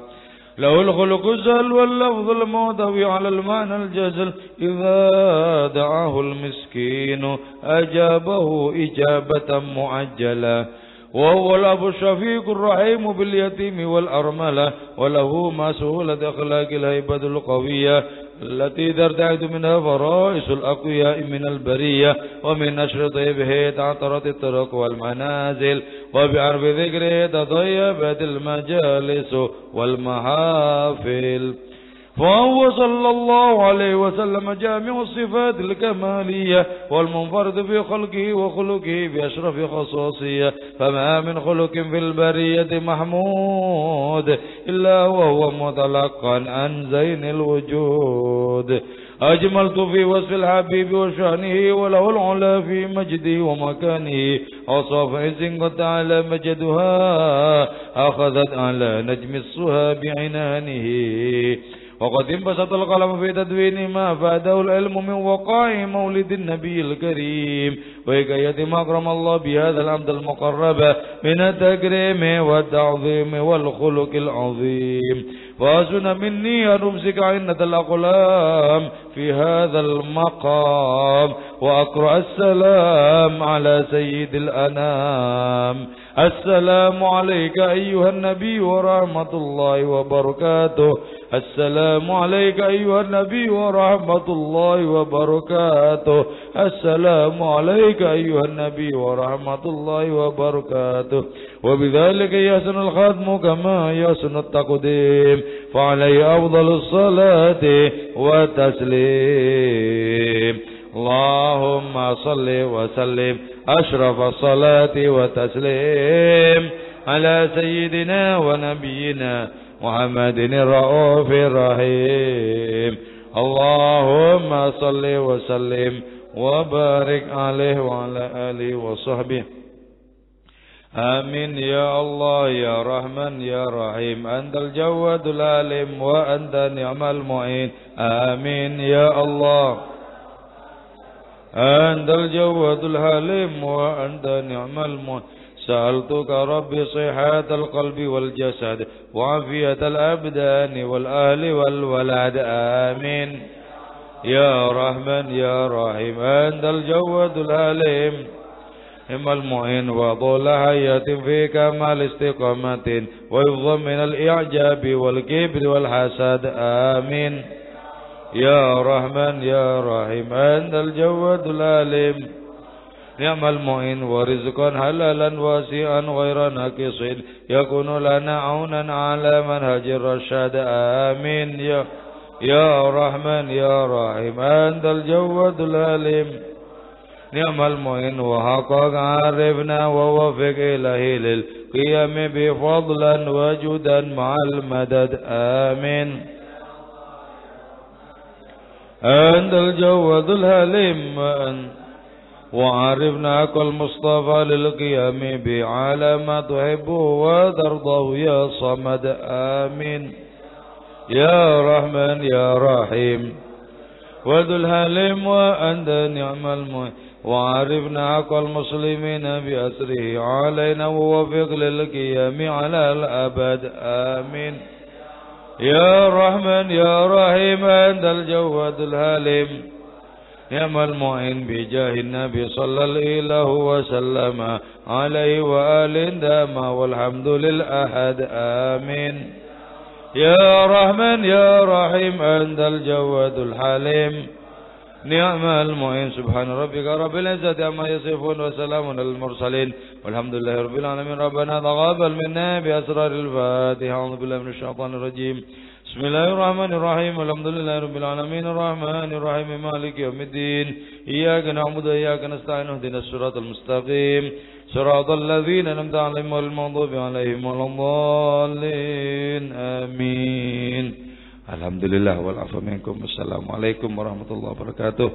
له الخلق السهل واللفظ المعتوي على المعنى الجزل إذا دعاه المسكين أجابه إجابة معجلة وهو الأب الشفيق الرحيم باليتيم والأرملة وله ما سهولة أخلاق الهيبة القوية التي ترتعد منها فرائس الأقوياء من البرية ومن نشر طيبه تعطرت الطرق والمنازل وبعرف ذكره تطيبت المجالس والمحافل فهو صلى الله عليه وسلم جامع الصفات الكمالية والمنفرد في خلقه وخلقه بأشرف خصوصية فما من خلق في البرية محمود إلا وهو متلقا عن زين الوجود أجملت في وصف الحبيب وشأنه وله العلا في مجده ومكانه أوصاف عز قد تعالى مجدها أخذت على نجم الصهى بعنانه وقد انبسط القلم في تدوين ما فاده العلم من وقائع مولد النبي الكريم وحكاية ما أكرم الله بهذا العبد المقرب من التكريم والتعظيم والخلق العظيم فأسن مني أن أمسك عنة الأقلام في هذا المقام وأقرأ السلام على سيد الأنام السلام عليك أيها النبي ورحمة الله وبركاته السلام عليك أيها النبي ورحمة الله وبركاته السلام عليك أيها النبي ورحمة الله وبركاته وبذلك يحسن الختم كما يحسن التقديم فعليه أفضل الصلاة والتسليم اللهم صل وسلم أشرف الصلاة والتسليم على سيدنا ونبينا محمد الرؤوف الرحيم اللهم صل وسلم وبارك عليه وعلى آله وصحبه آمين يا الله يا رحمن يا رحيم أنت الجواد العليم وأنت نعم المعين آمين يا الله أنت الجواد الحليم وأنت نعم المعين سألتك ربي صحة القلب والجسد وعافية الأبدان والأهل والولد آمين يا رحمن يا رحيم أنت الجواد العليم هم المعين وطول حياة في كمال استقامة ويفضل من الإعجاب والكبر والحسد آمين يا رحمن يا رحيم أنت الجواد العليم نعم المعين ورزقا حلالا واسعا غير ناقص يكون لنا عونا على منهج الرشاد آمين يا رحمن يا رحيم أنت الجواد العليم نعم المعين وحقق عرفنا ووفق إليه للقيام بفضلا وجودا مع المدد آمين أنت الجواد الحليم وعرفنا كل مصطفى للقيام بعلى ما تحب وترضى يا صمد آمين يا رحمن يا رحيم وذو الحليم وأنت نعم المعين وعرفنا حق المسلمين بأسره علينا ووفق للقيام على الأبد آمين يا رحمن يا رحيم أنت الجواد الحليم نعم المعين بجاه النبي صلى الله وسلم عليه وآل دام والحمد للأحد آمين يا رحمن يا رحيم أنت الجواد الحليم نعم المعين سبحان ربك رب العزة عما يصفون وسلام على المرسلين والحمد لله رب العالمين ربنا تقبل منا بأسرار الفاتحة أعوذ بالله من الشيطان الرجيم بسم الله الرحمن الرحيم الحمد لله رب العالمين الرحمن الرحيم مالك يوم الدين إياك نعبد وإياك نستعين اهدنا الصراط المستقيم صراط الذين أنعمت عليهم غير المغضوب عليهم ولا الضالين آمين الحمد لله والعفو منكم والسلام عليكم ورحمة الله وبركاته.